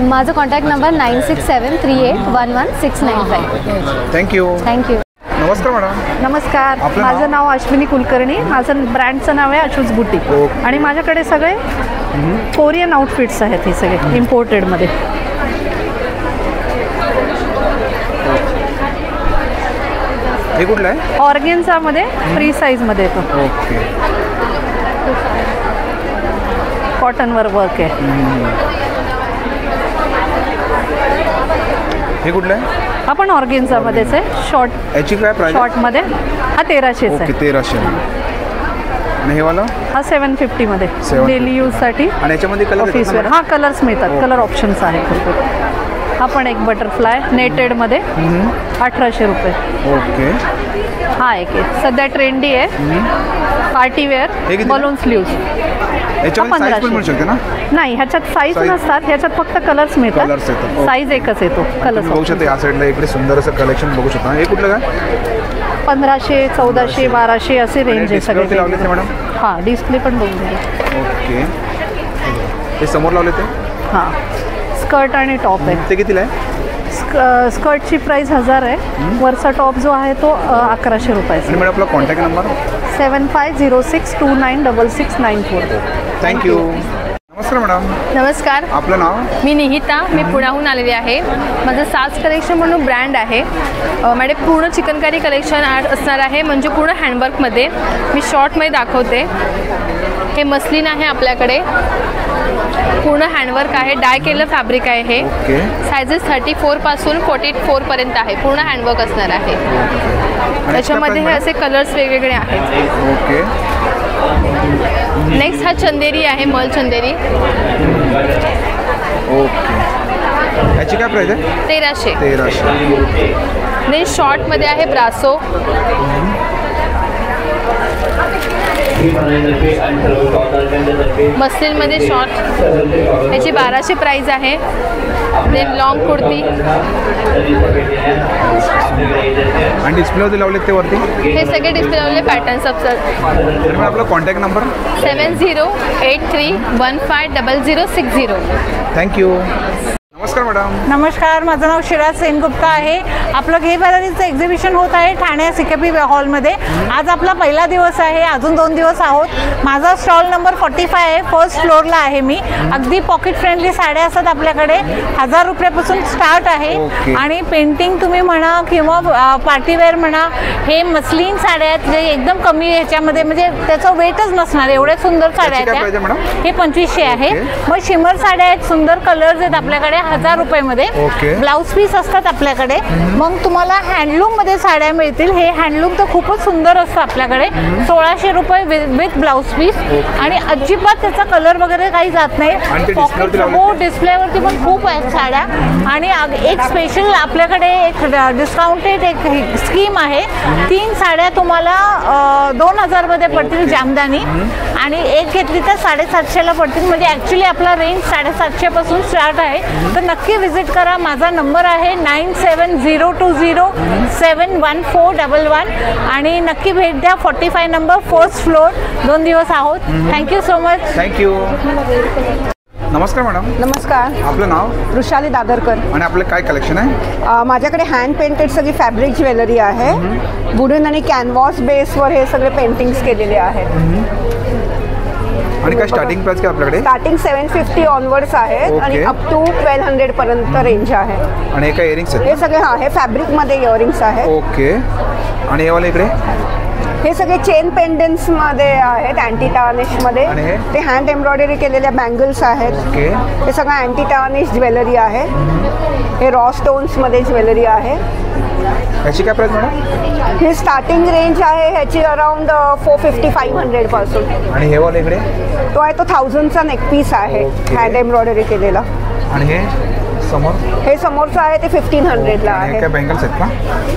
माझा कॉन्टॅक्ट नंबर 9673811695. थँक्यू. नमस्कार मॅडम. नमस्कार. माझं नाव अश्विनी कुलकर्णी. माझं ब्रँडचं नाव आहे अशूज बुटीक. आणि माझ्याकडे सगळे कोरियन आउटफिट्स आहेत. हे सगळे इम्पोर्टेडमध्ये. हे कुठलं आहे? ऑर्गेन्झामध्ये फ्री साईजमध्ये येतो. ओके. कॉटनवर वर्क आहे. हे कुठलं आहे? आपण ऑर्गेन्झामध्येच आहे. शॉर्ट. याची काय प्राइस? शॉर्टमध्ये हा 1300 आहे. ओके. 1300. आणि हे वाला? हा 750मध्ये डेली यूजसाठी. आणि याच्यामध्ये कलर ऑफिसवेअर. हा कलर्स मिळतात. कलर ऑप्शन्स आहेत भरपूर. हा पण एक बटरफ्लाय नेटेडमध्ये 1800 रुपये. ओके. हा एक आहे सध्या ट्रेंडी आहे. Partywear balloon sleeves. याच्यामध्ये साईज पण मिळू शकते ना? नाही, ह्याच्यात साईज नसतात. ह्याच्यात फक्त कलर्स मिळतात. साईज एकच येतो. कलर बघू शकता या साईडला इकडे सुंदर असं कलेक्शन बघू शकता. हे कुठलं काय? 1500, 1400, 1200 असे रेंज आहे सगळे. मॅडम हां, डिस्प्ले पण बघून घ्या. ओके. ते समोर लावले ते? हां, स्कर्ट आणि टॉप आहे. ते कितीला आहे? स्कर्टची प्राइस 1000 आहे. वरचा टॉप जो आहे तो 1100 रुपयाचा. आणि मॅडम आपला कॉन्टॅक्ट नंबर? 7506296694. थँक्यू. नमस्कार मॅडम. नमस्कार. आपलं नाव? मी निहिता. मी पुण्याहून आलेली आहे. माझं साज कलेक्शन म्हणून ब्रँड आहे. माझे पूर्ण चिकनकारी कलेक्शन असणार आहे, म्हणजे पूर्ण हँडवर्कमध्ये. मी शॉर्टमध्ये दाखवते. हे मस्लिन आहे आपल्याकडे. पूर्ण हँडवर्क आहे. डाय केलेलं फॅब्रिक आहे हे. सायझेस 34 पासून 44 पर्यंत आहे. पूर्ण हँडवर्क असणार आहे. त्याच्यामध्ये हे असे कलर्स वेगवेगळे आहेत. ओके. नेक्स्ट हा चंदेरी आहे, मल चंदेरी. ओके. याची काय प्राइस आहे? 1300. 1300. देन शॉर्टमध्ये आहे ब्रासो. मस्लिनमध्ये शॉर्ट, याची 1200 प्राइस आहे. देन लॉंग कुर्ती आणि डिस्प्लेवरती लावले ते वरती हे सगळे डिस्प्ले लावले पॅटर्न्स ऑफ सर. आपला कॉन्टॅक्ट नंबर 7083150060. थँक्यू. नमस्कार मॅडम. नमस्कार, माझं नाव शिराज सेनगुप्ता आहे. आपलं घे बरारीचं एक्झिबिशन होत आहे ठाणे CKP हॉलमध्ये. आज आपला पहिला दिवस आहे, अजून 2 दिवस आहोत. माझा स्टॉल नंबर 45 आहे, फर्स्ट फ्लोअरला आहे मी. अगदी पॉकेट फ्रेंडली साड्या असतात आपल्याकडे. 1000 रुपयापासून स्टार्ट आहे. आणि पेंटिंग तुम्ही म्हणा किंवा पार्टीवेअर म्हणा, हे मस्लिन साड्या आहेत जे एकदम कमी ह्याच्यामध्ये, म्हणजे त्याचं वेटच नसणार, एवढ्या सुंदर साड्या आहेत त्या. हे 2500 आहे. मग शिमर साड्या आहेत, सुंदर कलर्स आहेत आपल्याकडे 1000 रुपयामध्ये. ब्लाऊज पीस असतात आपल्याकडे. मग तुम्हाला हँडलूम मध्ये साड्या मिळतील. हे हँडलूम तर खूपच सुंदर असतं आपल्याकडे. 1600 रुपये विथ ब्लाऊज पीस. आणि अजिबात त्याचा कलर वगैरे काही जात नाही. हो, डिस्प्लेवरती पण खूप आहेत साड्या. आणि एक स्पेशल आपल्याकडे एक डिस्काउंटेड एक स्कीम आहे. 3 साड्या तुम्हाला 2000 मध्ये पडतील जामदानी, आणि एक घेतली तर 750ला पडतील. म्हणजे ॲक्च्युली आपला रेंज 750 पासून स्टार्ट आहे. तर नक्की विजिट करा. माझा नंबर आहे 9702071411. आणि नक्की भेट द्या. 45 नंबर, फर्स्ट फ्लोअर. 2 दिवस आहोत. Thank you so much. थँक्यू. नमस्कार मॅडम. नमस्कार. आपलं नाव? वृषाली दादरकर. आणि आपलं काय कलेक्शन आहे? माझ्याकडे हँड पेंटेड सगळी फॅब्रिक ज्वेलरी आहे. वुडन आणि कॅनव्हास बेसवर हे सगळे पेंटिंग्स केलेले आहेत. आणि काय स्टार्टिंग प्राइस काय आपल्याकडे? स्टार्टिंग 750 ऑनवर्ड्स आहेत आणि अप टू 1200 पर्यंत रेंज आहे. आणि हे काय इयरिंग्स आहेत? हे सगळे हे फॅब्रिक मध्ये इयरिंग्स आहेत. ओके. आणि हे वाले इकडे? हे सगळे चेन पेंडन्स मध्ये आहेत, अँटी टार्निश मध्ये. ते हँड एम्ब्रॉयडरी केलेल्या बँगल्स आहेत. हे सगळं अँटी टार्निश ज्वेलरी आहे. हे रॉ स्टोन्स मध्ये ज्वेलरी आहे. याची काय प्राइस मॅडम? हे स्टार्टिंग रेंज आहे ह्याची अराउंड 450-500 पासून. आणि हे वाले इकडे? तो आहे तो 1000चा नेक पीस आहे, हँड एम्ब्रॉयडरी केलेला. आणि हे समोर? हे समोरचं आहे ते 1500ला आहे. काय बँगल्स आहेत का?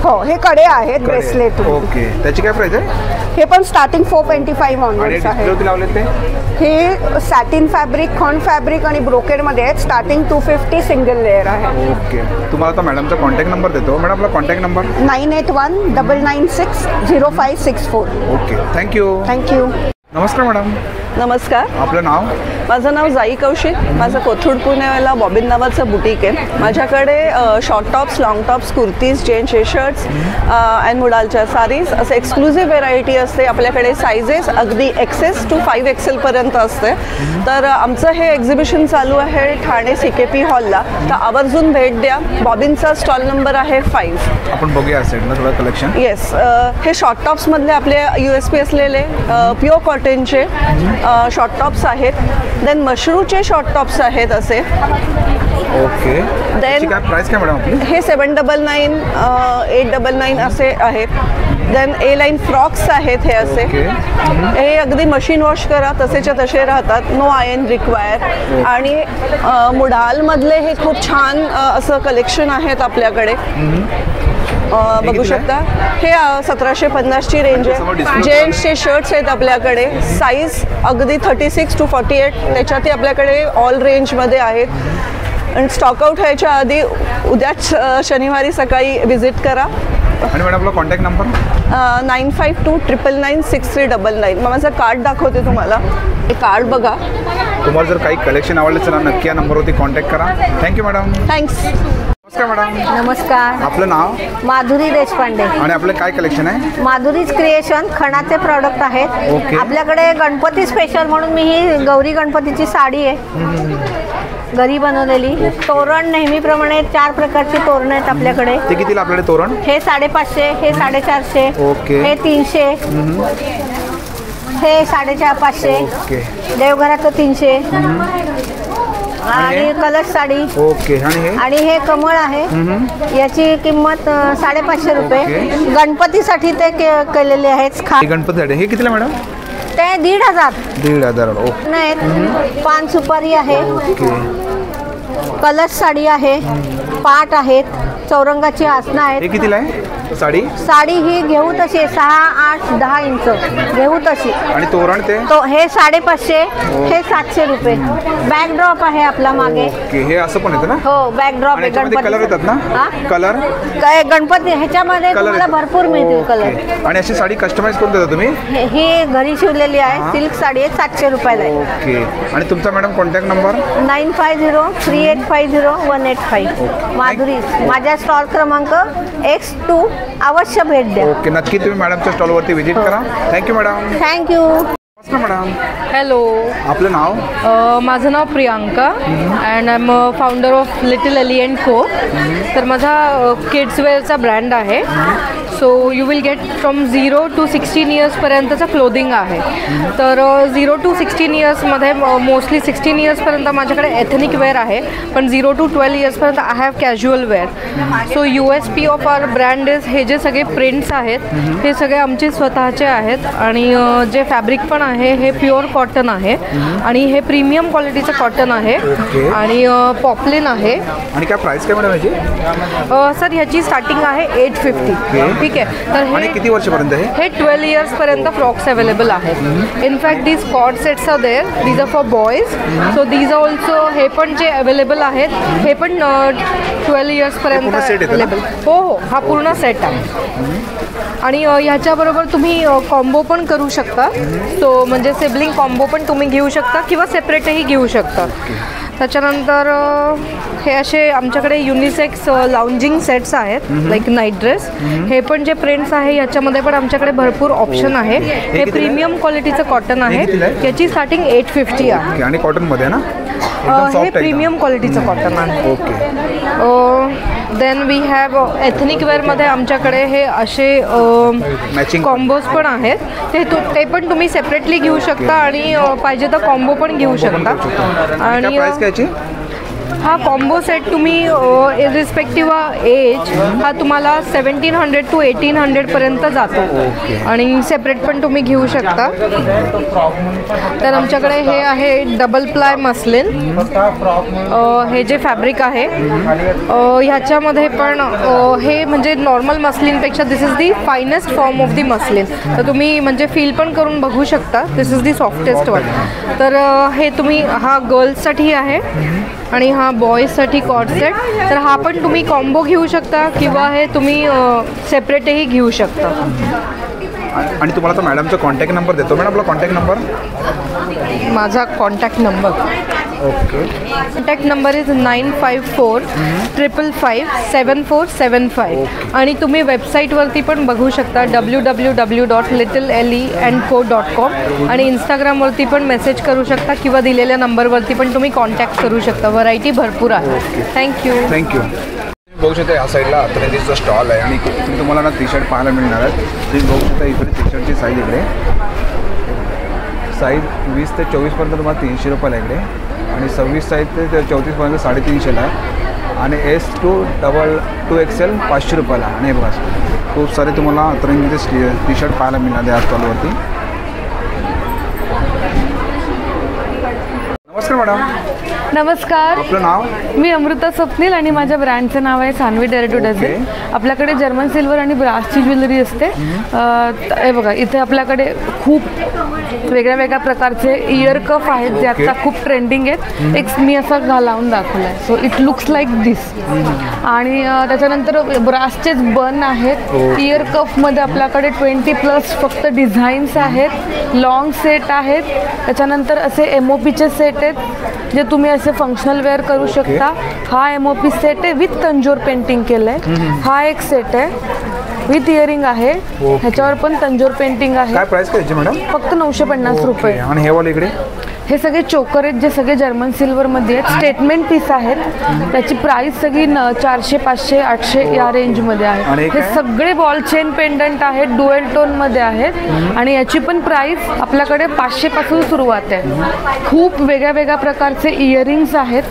हो, हे कडे आहेत, ब्रेसलेट. ओके. त्याची काय प्राइस आहे? हे पण स्टार्टिंग 425 ऑनवर्ड्स आहे. हे सॅटिन फॅब्रिक, खॉन फॅब्रिक आणि ब्रोकेड मध्ये आहेत. स्टार्टिंग 250 सिंगल लेअर आहे. ओके. तुम्हाला आता मॅडमचा कॉन्टॅक्ट नंबर देतो. मॅडम आपला contact number? 9819960564. Okay. Thank you. Thank you. नमस्कार मॅडम. नमस्कार. आपलं नाव? माझं नाव जाई कौशिक. माझं कोथरूड पुण्याला बॉबिन नावाचं बुटीक आहे. माझ्याकडे short tops, long tops, kurtis, gents shirts and मुडालच्या सारीज असं एक्सक्लुझिव्ह व्हेरायटी असते. आपल्याकडे सायझेस अगदी XS to 5XL पर्यंत असते. तर आमचं हे एक्झिबिशन चालू आहे ठाणे CKP हॉलला. तर आवर्जून भेट द्या. बॉबिनचा स्टॉल नंबर आहे 5. आपण बघूया साईडला थोडं कलेक्शन. येस. हे शॉर्ट टॉप्समधले आपले USP असलेले प्युअर कॉटनचे शॉर्ट टॉप्स आहेत. देन मशरूचे शॉर्ट टॉप्स आहेत असे. ओके. देन काय प्राइस काय मॅडम आपली? हे 799, 899 असे आहेत. देन A लाईन फ्रॉक्स आहेत हे असे. हे अगदी मशीन वॉश करा तसेच्या तसे राहतात, नो आयर्न रिक्वायर. आणि मुढालमधले हे खूप छान असं कलेक्शन आहेत आपल्याकडे. बघू शकता. हे 1750ची रेंज आहे. जेंट्सचे शर्ट्स आहेत आपल्याकडे. साईज अगदी 36 to 48 त्याच्यातही आपल्याकडे ऑल रेंजमध्ये आहेत. आणि स्टॉकआउट व्हायच्या आधी उद्याच शनिवारी सकाळी व्हिजिट करा. आणि मॅडम आपला कॉन्टॅक्ट नंबर? 9529996399. मग माझं कार्ड दाखवते तुम्हाला. हे कार्ड बघा. तुम्हाला जर काही कलेक्शन आवडले तर नक्की या नंबरवरती कॉन्टॅक्ट करा. Thank you madam. थँक्स. नमस्कार मॅडम. नमस्कार. आपलं नाव? माधुरी देशपांडे. आणि आपलं काय कलेक्शन आहे? माधुरीज क्रिएशन खणाचे प्रॉडक्ट आहेत. आपल्याकडे गणपती स्पेशल म्हणून मी ही गौरी गणपतीची साडी आहे घरी बनवलेली. तोरण नेहमीप्रमाणे 4 प्रकारची तोरण आहेत आपल्याकडे. ते कितीला आपल्याकडे तोरण? हे 550, हे 450, हे 300, हे 550, देवघराचं 300 आणि कलश साडी. ओके. आणि हे कमळ आहे. याची किंमत 550 रुपये. गणपतीसाठी ते केलेले आहेत. गणपतीसाठी हे कितीला मॅडम? ते 1500. 1500. नाही, पान सुपारी आहे. कलश साडी आहे, पाट आहेत, चौरंगाची आसनं आहेत. हे कितीला आहे साडी? साडी ही घेऊ तशी 6, 8, 10 इंच घेऊ तशी. आणि तोरण ते तो हे 550, हे 700 रुपये. बॅकड्रॉप आहे आपला मागे. ओके, हे असं पण येतं ना? हो, बॅकड्रॉप आहे. गणपती कलर येतात ना? कलर काय गणपती ह्याच्यामध्ये तुम्हाला भरपूर मिळतील कलर. आणि अशी साडी कस्टमाइज करून देता तुम्ही? ही घरी शिवलेली आहे, सिल्क साडी आहे, 700 रुपयाला आहे. ओके. आणि तुमचा मॅडम कॉन्टॅक्ट नंबर? 9503850185. माधुरी. माझा स्टॉल क्रमांक X2. अवश्य भेट द्या. ओके, नक्की तुम्ही मॅडमच्या स्टॉलवरती व्हिजिट करा. Thank you madam. Thank you madam. Hello, आपलं नाव? माझं नाव Priyanka and I am founder of Little Ellie and Co. तर माझा किड्स वेअरचा ब्रँड आहे. So you will get from 0 to 16 इयर्सपर्यंतचं क्लोदिंग आहे. तर 0 to 16 इयर्समध्ये मोस्टली 16 इयर्सपर्यंत माझ्याकडे एथनिक वेअर आहे, पण 0 to 12 इयर्सपर्यंत I have casual wear. So USP of our brand is हे जे सगळे प्रिंट्स आहेत हे सगळे आमचे स्वतःचे आहेत. आणि जे फॅब्रिक पण आहे हे प्युअर कॉटन आहे आणि हे प्रीमियम क्वालिटीचं कॉटन आहे आणि पॉपलिन आहे. आणि काय प्राइस काय मॅडम याची? सर ह्याची स्टार्टिंग आहे 850. ठीक आहे. तर हे किती वर्षापर्यंत आहे? हे 12 इयर्सपर्यंत फ्रॉक्स अवेलेबल आहेत. In fact these coord sets are there. These are for boys. So these are also हे पण जे अवेलेबल आहेत हे पण 12 इयर्सपर्यंत अवेलेबल. हो हो, हा पूर्ण सेट आहे. आणि ह्याच्याबरोबर तुम्ही कॉम्बो पण करू शकता. सो म्हणजे सिबलिंग कॉम्बो पण तुम्ही घेऊ शकता किंवा सेपरेटही घेऊ शकता. त्याच्यानंतर हे असे आमच्याकडे युनिसेक्स लाउंजिंग सेट्स आहेत, लाईक नाईट ड्रेस. हे पण जे प्रिंट्स आहे याच्यामध्ये पण आमच्याकडे भरपूर ऑप्शन आहे. हे प्रीमियम क्वालिटीचं कॉटन आहे. याची स्टार्टिंग 850 आहे. आणि कॉटनमध्ये ना? हे प्रीमियम क्वालिटीचं कॉटन आहे. Okay. Then we have ethnic वेअरमध्ये आमच्याकडे हे असे कॉम्बोज पण आहेत. ते पण तुम्ही सेपरेटली घेऊ शकता आणि पाहिजे तर कॉम्बो पण घेऊ शकता. आणि हा कॉम्बो सेट तुम्ही इरिस्पेक्टिव्ह एज हा तुम्हाला 1700 to 1800पर्यंत जातो आणि सेपरेट पण तुम्ही घेऊ शकता. तर आमच्याकडे हे आहे डबल प्लाय मस्लिन. हे जे फॅब्रिक आहे ह्याच्यामध्ये पण हे म्हणजे नॉर्मल मस्लिनपेक्षा this is the finest form of the muslin. तर तुम्ही म्हणजे फील पण करून बघू शकता. This is the softest one. तर हे तुम्ही हा गर्ल्ससाठी आहे आणि हा बॉयजसाठी कॉर्ड सेट. तर हा पण तुम्ही कॉम्बो घेऊ शकता किंवा हे तुम्ही सेपरेटही घेऊ शकता. आणि तुम्हाला तर मॅडमचा कॉन्टॅक्ट नंबर देतो. मॅडम आपला कॉन्टॅक्ट नंबर? माझा contact number okay. Contact number is 9545557475. आणि तुम्ही वेबसाईटवरती पण बघू शकता www.littleellyandco.com. आणि इंस्टाग्रामवरती पण मेसेज करू शकता किंवा दिलेल्या नंबरवरती पण तुम्ही कॉन्टॅक्ट करू शकता. व्हरायटी भरपूर आहे. थँक्यू. थँक्यू. बघू शकता या साईडला अत्रेंजीचा स्टॉल आहे आणि इकडे तुम्हाला ना टी शर्ट पाहायला मिळणार आहेत. तुम्ही बघू शकता इकडे टी शर्टची साईज इकडे साईज 20 ते 24पर्यंत तुम्हाला 300 रुपयाला इकडे आणि 26 साईज ते 34पर्यंत 350 आहे आणि S to XL 500 रुपयाला. आणि बघा खूप सारे तुम्हाला अत्रेंजीचे टी शर्ट पाहायला मिळणार आहे या स्टॉलवरती. नमस्कार मॅडम. नमस्कार. आपलं नाव? मी अमृता स्वप्नील आणि माझ्या ब्रँडचं नाव आहे सान्वी डेअर टू डझन. आपल्याकडे जर्मन सिल्वर आणि ब्रासची ज्वेलरी असते. हे बघा इथे आपल्याकडे खूप वेगळ्या वेगळ्या प्रकारचे इयर कफ आहेत जे आता खूप ट्रेंडिंग आहेत. एक मी असा लावून दाखवला आहे. सो इट लुक्स लाईक दिस. आणि त्याच्यानंतर ब्रासचेच बन आहेत. इयर कफमध्ये आपल्याकडे 20+ फक्त डिझाईन्स आहेत. लॉंग सेट आहेत. त्याच्यानंतर असे MOPचे सेट आहेत जे तुम्ही असे फंक्शनल वेअर करू शकता. हा MOP सेट आहे विथ तंजोर पेंटिंग केलं आहे. हा एक सेट आहे विथ इयरिंग आहे. ह्याच्यावर पण तंजोर पेंटिंग आहे. काय प्राइस काय मॅडम? फक्त 950 रुपये. आणि हे वाले इकडे हे सगळे चोकर आहेत जे सगळे जर्मन सिल्वरमध्ये आहेत. स्टेटमेंट पीस आहेत. त्याची प्राइस सगळी 400, 500, 800 या रेंजमध्ये आहे. हे सगळे बॉल चेन पेंडंट आहेत. डुएल टोनमध्ये आहेत आणि याची पण प्राइस आपल्याकडे 500 पासून सुरुवात आहे. खूप वेगळ्या वेगळ्या प्रकारचे इयरिंग्स आहेत.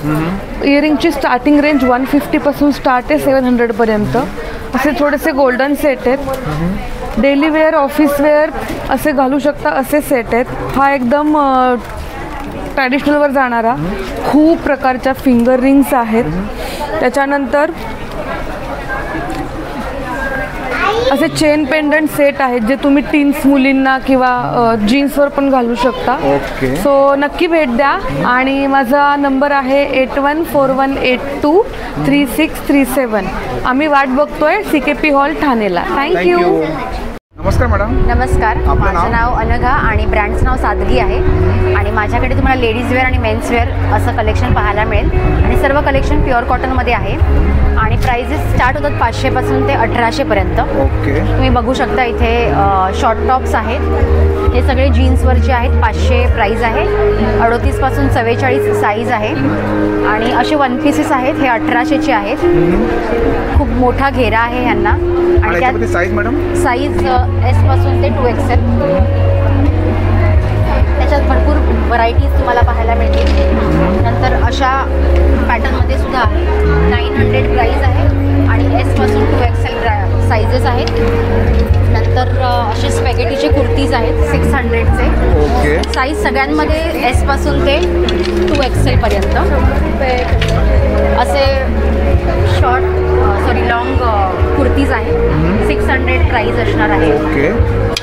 इयरिंगची स्टार्टिंग रेंज 150 पासून स्टार्ट आहे 700 पर्यंत. असे थोडेसे गोल्डन सेट आहेत. डेली वेअर, ऑफिस वेअर असे घालू शकता असे सेट आहेत. हा एकदम ट्रॅडिशनलवर जाणारा खूप प्रकारच्या फिंगर रिंग्स आहेत. त्याच्यानंतर असे चेन पेंडंट सेट आहेत जे तुम्ही टीन्स मुलींना किंवा जीन्सवर पण घालू शकता. ओके. सो नक्की भेट द्या. आणि माझा नंबर आहे 8141823637. आम्ही वाट बघतोय CKP हॉल ठाणेला. थँक्यू. नमस्कार मॅडम. नमस्कार, माझं नाव अनघा आणि ब्रँडचं नाव सादगी आहे. आणि माझ्याकडे तुम्हाला लेडीज वेअर आणि मेन्स वेअर असं कलेक्शन पाहायला मिळेल. आणि सर्व कलेक्शन प्युअर कॉटनमध्ये आहे. आणि प्राइजेस स्टार्ट होतात 500 पासून ते 1800 पर्यंत. ओके. तुम्ही बघू शकता इथे शॉर्ट टॉप्स आहेत. हे सगळे जीन्सवरचे आहेत. 500 प्राइस आहे. 38 पासून 44 साईज आहे. आणि असे वन पीसेस आहेत. हे 1800चे आहेत. खूप मोठा घेरा आहे ह्यांना. आणि त्यात साईज मॅडम साईज S पासून ते 2XL. त्याच्यात भरपूर व्हरायटीज तुम्हाला पाहायला मिळतील. नंतर अशा पॅटर्नमध्ये सुद्धा आहे. 900 प्राइस आहे. आणि S पासून 2XL साईजेस आहेत. नंतर असे स्पॅगेटीचे कुर्तीज आहेत 600चे. ओके. साईज सगळ्यांमध्ये S पासून ते 2XL पर्यंत. असे शॉर्ट लॉंग कुर्तीज आहेत. 600 प्राइस असणार आहे. ओके.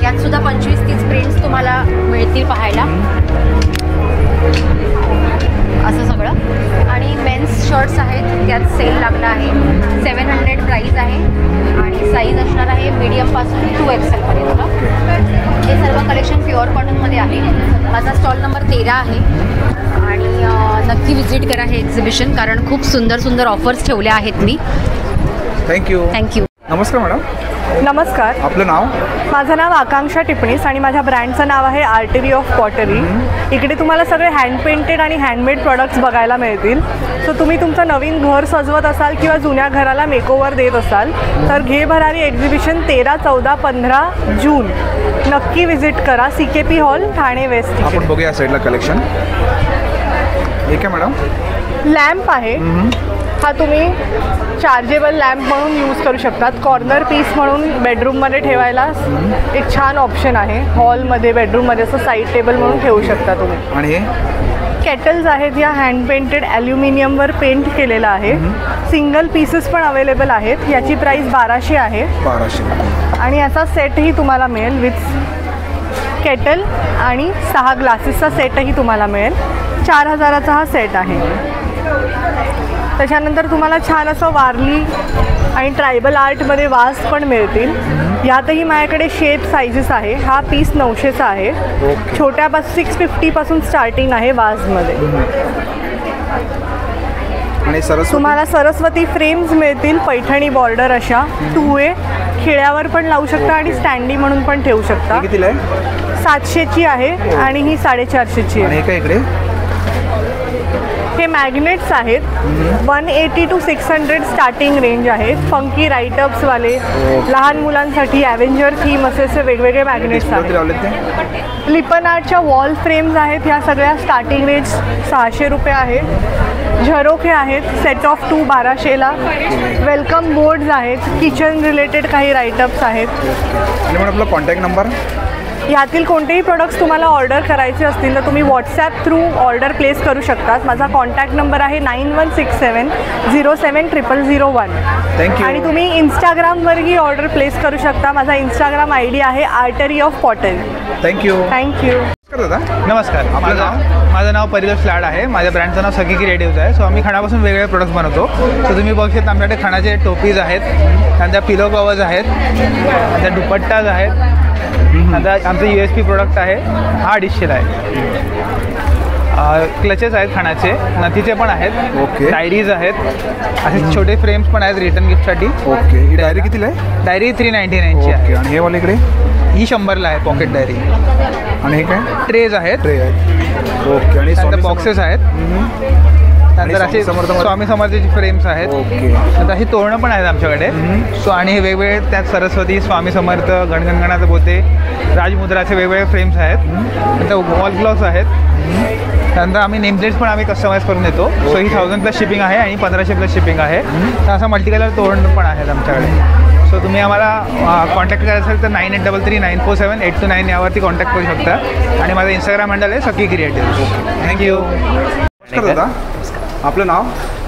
यात सुद्धा 25-30 प्रिंट्स तुम्हाला मिळतील पाहायला. असं सगळं. आणि मेन्स शर्ट्स आहेत. त्यात सेल लागला आहे. 700 प्राइस आहे. आणि साईज असणार आहे मीडियमपासून 2XL पर्यंत. हे सर्व कलेक्शन प्युअर कॉटनमध्ये आहे. माझा स्टॉल नंबर 13 आहे. आणि नक्की व्हिजिट करा हे एक्झिबिशन, कारण खूप सुंदर सुंदर ऑफर्स ठेवल्या आहेत मी. थँक्यू. नमस्कार मॅडम. नमस्कार. आपलं नाव? माझं नाव आकांक्षा टिपणीस आणि माझ्या ब्रँडचं नाव आहे आर्टरी ऑफ पॉटरी. इकडे तुम्हाला सगळे हँड पेंटेड आणि हँडमेड प्रॉडक्ट्स बघायला मिळतील. सो तुम्ही तुमचं नवीन घर सजवत असाल किंवा जुन्या घराला मेकओव्हर देत असाल तर घे भरारी एक्झिबिशन 13, 14, 15 जून नक्की व्हिजिट करा. CKP hall Thane west. आपण बघूया साईडला कलेक्शन. हे काय मॅडम? लॅम्प आहे. हा तुम्ही चार्जेबल लॅम्प म्हणून यूज करू शकतात. कॉर्नर पीस म्हणून बेडरूममध्ये ठेवायला एक छान ऑप्शन आहे. हॉलमध्ये बेडरूममध्ये असं साईड टेबल म्हणून ठेवू शकता तुम्ही. आणि हे केटल्स आहेत. या हँड पेंटेड ॲल्युमिनियमवर पेंट केलेलं आहे. सिंगल पीसेस पण अवेलेबल आहेत. याची प्राईस 1200 आहे. 1200. आणि याचा सेटही तुम्हाला मिळेल विथ केटल आणि 6 ग्लासेसचा सेटही तुम्हाला मिळेल. 4000चा हा सेट आहे. त्याच्यानंतर तुम्हाला छान असं वारली आणि ट्रायबल आर्टमध्ये वाज पण मिळतील. यातही माझ्याकडे शेप साईजेस आहे. हा पीस 900चा आहे. छोट्यापासून 650 पासून स्टार्टिंग आहे वाजमध्ये. आणि तुम्हाला सरस्वती फ्रेम्स मिळतील. पैठणी बॉर्डर अशा 2way खिळ्यावर पण लावू शकता आणि स्टँडी म्हणून पण ठेवू शकता. 700ची आहे आणि ही 450ची आहे. इकडे हे मॅग्नेट्स आहेत. 180 to 600 स्टार्टिंग रेंज आहे. फंकी राईटअप्सवाले लहान मुलांसाठी ॲव्हेंजर थीम असे वेगवेगळे मॅग्नेट्स आहेत. लिपन आर्टच्या वॉल फ्रेम्स आहेत. ह्या सगळ्या स्टार्टिंग रेंज 600 रुपये आहे. झरोखे आहेत. Set of 2 1200ला. वेलकम बोर्ड्स आहेत. किचन रिलेटेड काही राईटअप्स आहेत. आणि मग आपला कॉन्टॅक्ट नंबर? यातील कोणतेही प्रोडक्ट्स तुम्हाला ऑर्डर करायचे असतील तर तुम्ही व्हॉट्सॲप थ्रू ऑर्डर प्लेस करू शकतात. माझा कॉन्टॅक्ट नंबर आहे 9167070001. थँक्यू. आणि तुम्ही इंस्टाग्रामवरही ऑर्डर प्लेस करू शकता. माझा इंस्टाग्राम ID आहे आर्टरी ऑफ पॉटरी. थँक्यू. दादा नमस्कार. माझं नाव परितोष लाड आहे. माझ्या ब्रँडचं नाव सकी क्रिएटिव्ज आहे. सो आम्ही खणापासून वेगवेगळे प्रोडक्ट्स बनवतो. सो तुम्ही बघू शकता आमच्याकडे खणाचे टोपीज आहेत. त्यांच्या पिलो कवर्स आहेत. त्यांच्या दुपट्टाज आहेत. आता आमचं USP प्रोडक्ट आहे हा 250ला आहे. क्लचेस आहेत खणाचे. नथीचे पण आहेत. ओके. डायरीज आहेत. असे छोटे फ्रेम्स पण आहेत रिटर्न गिफ्टसाठी. ओके. ही डायरी कितीला आहे? डायरी 399ची आहे. आणि हे वाले इकडे ही 100ला आहे पॉकेट डायरी. आणि हे काय? ट्रेज आहेत. ट्रे आहेत. ओके. आणि नंतर बॉक्सेस आहेत. नंतर असे स्वामी समर्थाची फ्रेम्स आहेत. ओके. नंतर अशी तोरणं पण आहेत आमच्याकडे. सो आणि हे वेगवेगळे त्यात सरस्वती, स्वामी समर्थ, गणगणगणाचे पोते, राजमुद्राचे वेगवेगळे फ्रेम्स आहेत. नंतर वॉल क्लॉथ्स आहेत. त्यानंतर आम्ही नेमप्लेट्स पण आम्ही कस्टमाइज करून देतो. सो ही 1000+ शिपिंग आहे आणि 1500+ शिपिंग आहे. तर असं मल्टी कलर तोरण पण आहेत आमच्याकडे. सो सो तुम्ही आम्हाला कॉन्टॅक्ट करायचं असेल तर 9833947829 यावरती कॉन्टॅक्ट करू शकता आणि माझं इंस्टाग्राम हँडल आहे सकी क्रिएटिव्ह. थँक्यू. नमस्कार दादा, आपलं नाव?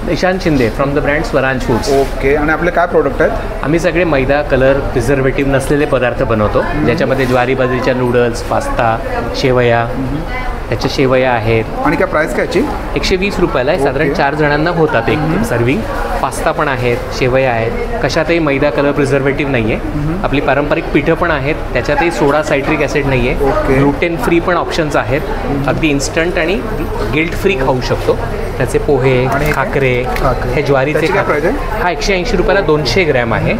Nishant Shinde from the brand Swaranj foods. Okay. आणि आपले काय प्रोडक्ट आहेत? आम्ही सगळे मैदा, कलर, प्रिझर्वेटिव्ह नसलेले पदार्थ बनवतो, ज्याच्यामध्ये ज्वारी बाजरीच्या नूडल्स, पास्ता, शेवया, त्याच्या शेवया आहेत. आणि काय प्राईस काय याची? 120 रुपयाला आहे. साधारण 4 जणांना होतात एक सर्विंग. पास्ता पण आहेत, शेवया आहेत. कशातही मैदा, कलर, प्रिझर्वेटिव्ह नाही आहे. आपली पारंपरिक पिठं पण आहेत, त्याच्यातही सोडा सायट्रिक ॲसिड नाही आहे. ग्लुटेन फ्री पण ऑप्शन्स आहेत. अगदी इन्स्टंट आणि गिल्ट फ्री खाऊ शकतो. त्याचे पोहे, खाकरे, हे ज्वारीचे खाकरे. हा 180 रुपयाला 200 ग्रॅम आहे.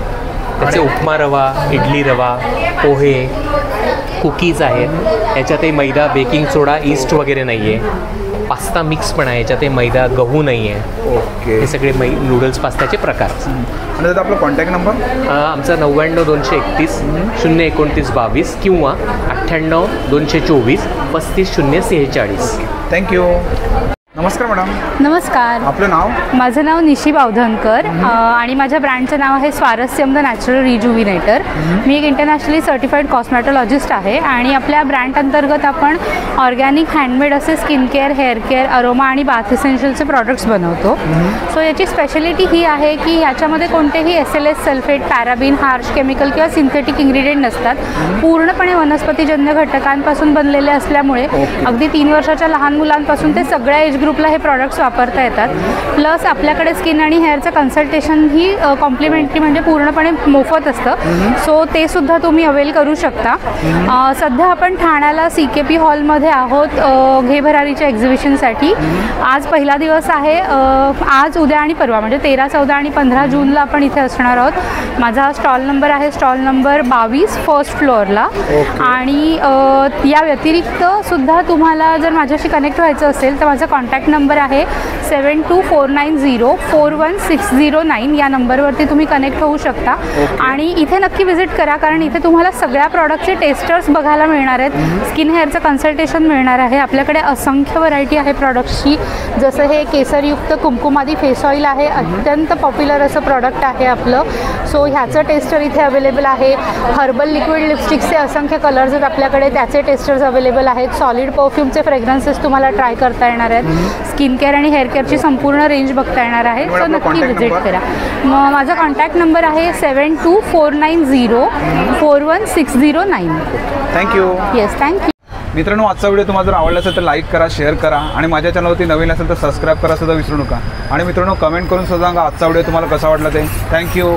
त्याचे उपमा रवा, इडली रवा, पोहे, कुकीज आहेत. याच्यातही मैदा, बेकिंग सोडा, ईस्ट वगैरे नाही आहे. पास्ता मिक्स पण आहे, याच्यातही मैदा, गहू नाही आहे. ओके. हे सगळे नूडल्स पास्त्याचे प्रकार. आणि दादा आपला कॉन्टॅक्ट नंबर? आमचा 99-231 029-22 किंवा 98-224-35-046. थँक्यू. नमस्कार मॅडम. नमस्कार. आपलं नाव? माझं नाव निशी बावधनकर आणि माझ्या ब्रँडचं नाव आहे स्वारस्यम द नॅचरल रिज्युविनेटर. मी एक इंटरनॅशनली सर्टिफाईड कॉस्मॅटॉलॉजिस्ट आहे आणि आपल्या ब्रँड अंतर्गत आपण ऑर्गॅनिक हँडमेड असे skin care, hair care, aroma आणि बाथ इसेन्शियलचे प्रॉडक्ट्स बनवतो. सो याची स्पेशालिटी ही आहे की याच्यामध्ये कोणतेही SLS, सल्फेट, पॅराबिन, हार्श केमिकल किंवा सिंथेटिक इन्ग्रेडियंट नसतात. पूर्णपणे वनस्पतीजन्य घटकांपासून बनलेले असल्यामुळे अगदी 3 वर्षाच्या लहान मुलांपासून ते सगळ्या एज ग्रुपला हे प्रॉडक्ट्स वापरता येतात. प्लस आपल्याकडे स्किन आणि हेअरचं कन्सल्टेशन ही कॉम्प्लिमेंटरी म्हणजे पूर्णपणे मोफत असतं. सो ते सुद्धा तुम्ही अवेल करू शकता. सध्या आपण ठाण्याला CKP हॉलमध्ये आहोत घे भरारीच्या एक्झिबिशनसाठी. आज पहिला दिवस आहे. आज, उद्या आणि परवा म्हणजे 13, 14 आणि 15 जूनला आपण इथे असणार आहोत. माझा स्टॉल नंबर आहे स्टॉल नंबर 22 फर्स्ट फ्लोअरला. आणि या व्यतिरिक्त सुद्धा तुम्हाला जर माझ्याशी कनेक्ट व्हायचं असेल तर माझा कॉन्टॅक्ट नंबर आहे 7249041609. या नंबरवरती तुम्ही कनेक्ट होऊ शकता. आणि इथे नक्की व्हिजिट करा, कारण इथे तुम्हाला सगळ्या प्रॉडक्टचे टेस्टर्स बघायला मिळणार आहेत. स्किन हेअरचं कन्सल्टेशन मिळणार आहे. आपल्याकडे असंख्य व्हरायटी आहे प्रॉडक्ट्सची. जसं हे केसरयुक्त कुमकुमादी फेस ऑइल आहे, अत्यंत पॉप्युलर असं प्रॉडक्ट आहे आपलं. सो ह्याचं टेस्टर इथे अवेलेबल आहे. हर्बल लिक्विड लिपस्टिक्सचे असंख्य कलर्स आहेत आपल्याकडे, त्याचे टेस्टर्स अवेलेबल आहेत. सॉलिड परफ्यूमचे फ्रेग्रन्सेस तुम्हाला ट्राय करता येणार आहेत. स्किन केअर आणि हेअर केअरची संपूर्ण रेंज बघता येणार आहे. सो नक्की व्हिजिट करा. माझा कॉन्टॅक्ट नंबर आहे 7249041609. थँक्यू. Yes, thank you. मित्रांनो, आजचा व्हिडिओ तुम्हाला जर आवडला असेल तर लाईक करा, शेअर करा आणि माझ्या चॅनलवरती नवीन असेल तर सबस्क्राईब करा सुद्धा विसरू नका. आणि मित्रांनो, कमेंट करून सुद्धा सांगा आजचा व्हिडिओ तुम्हाला कसा वाटला ते. थँक्यू.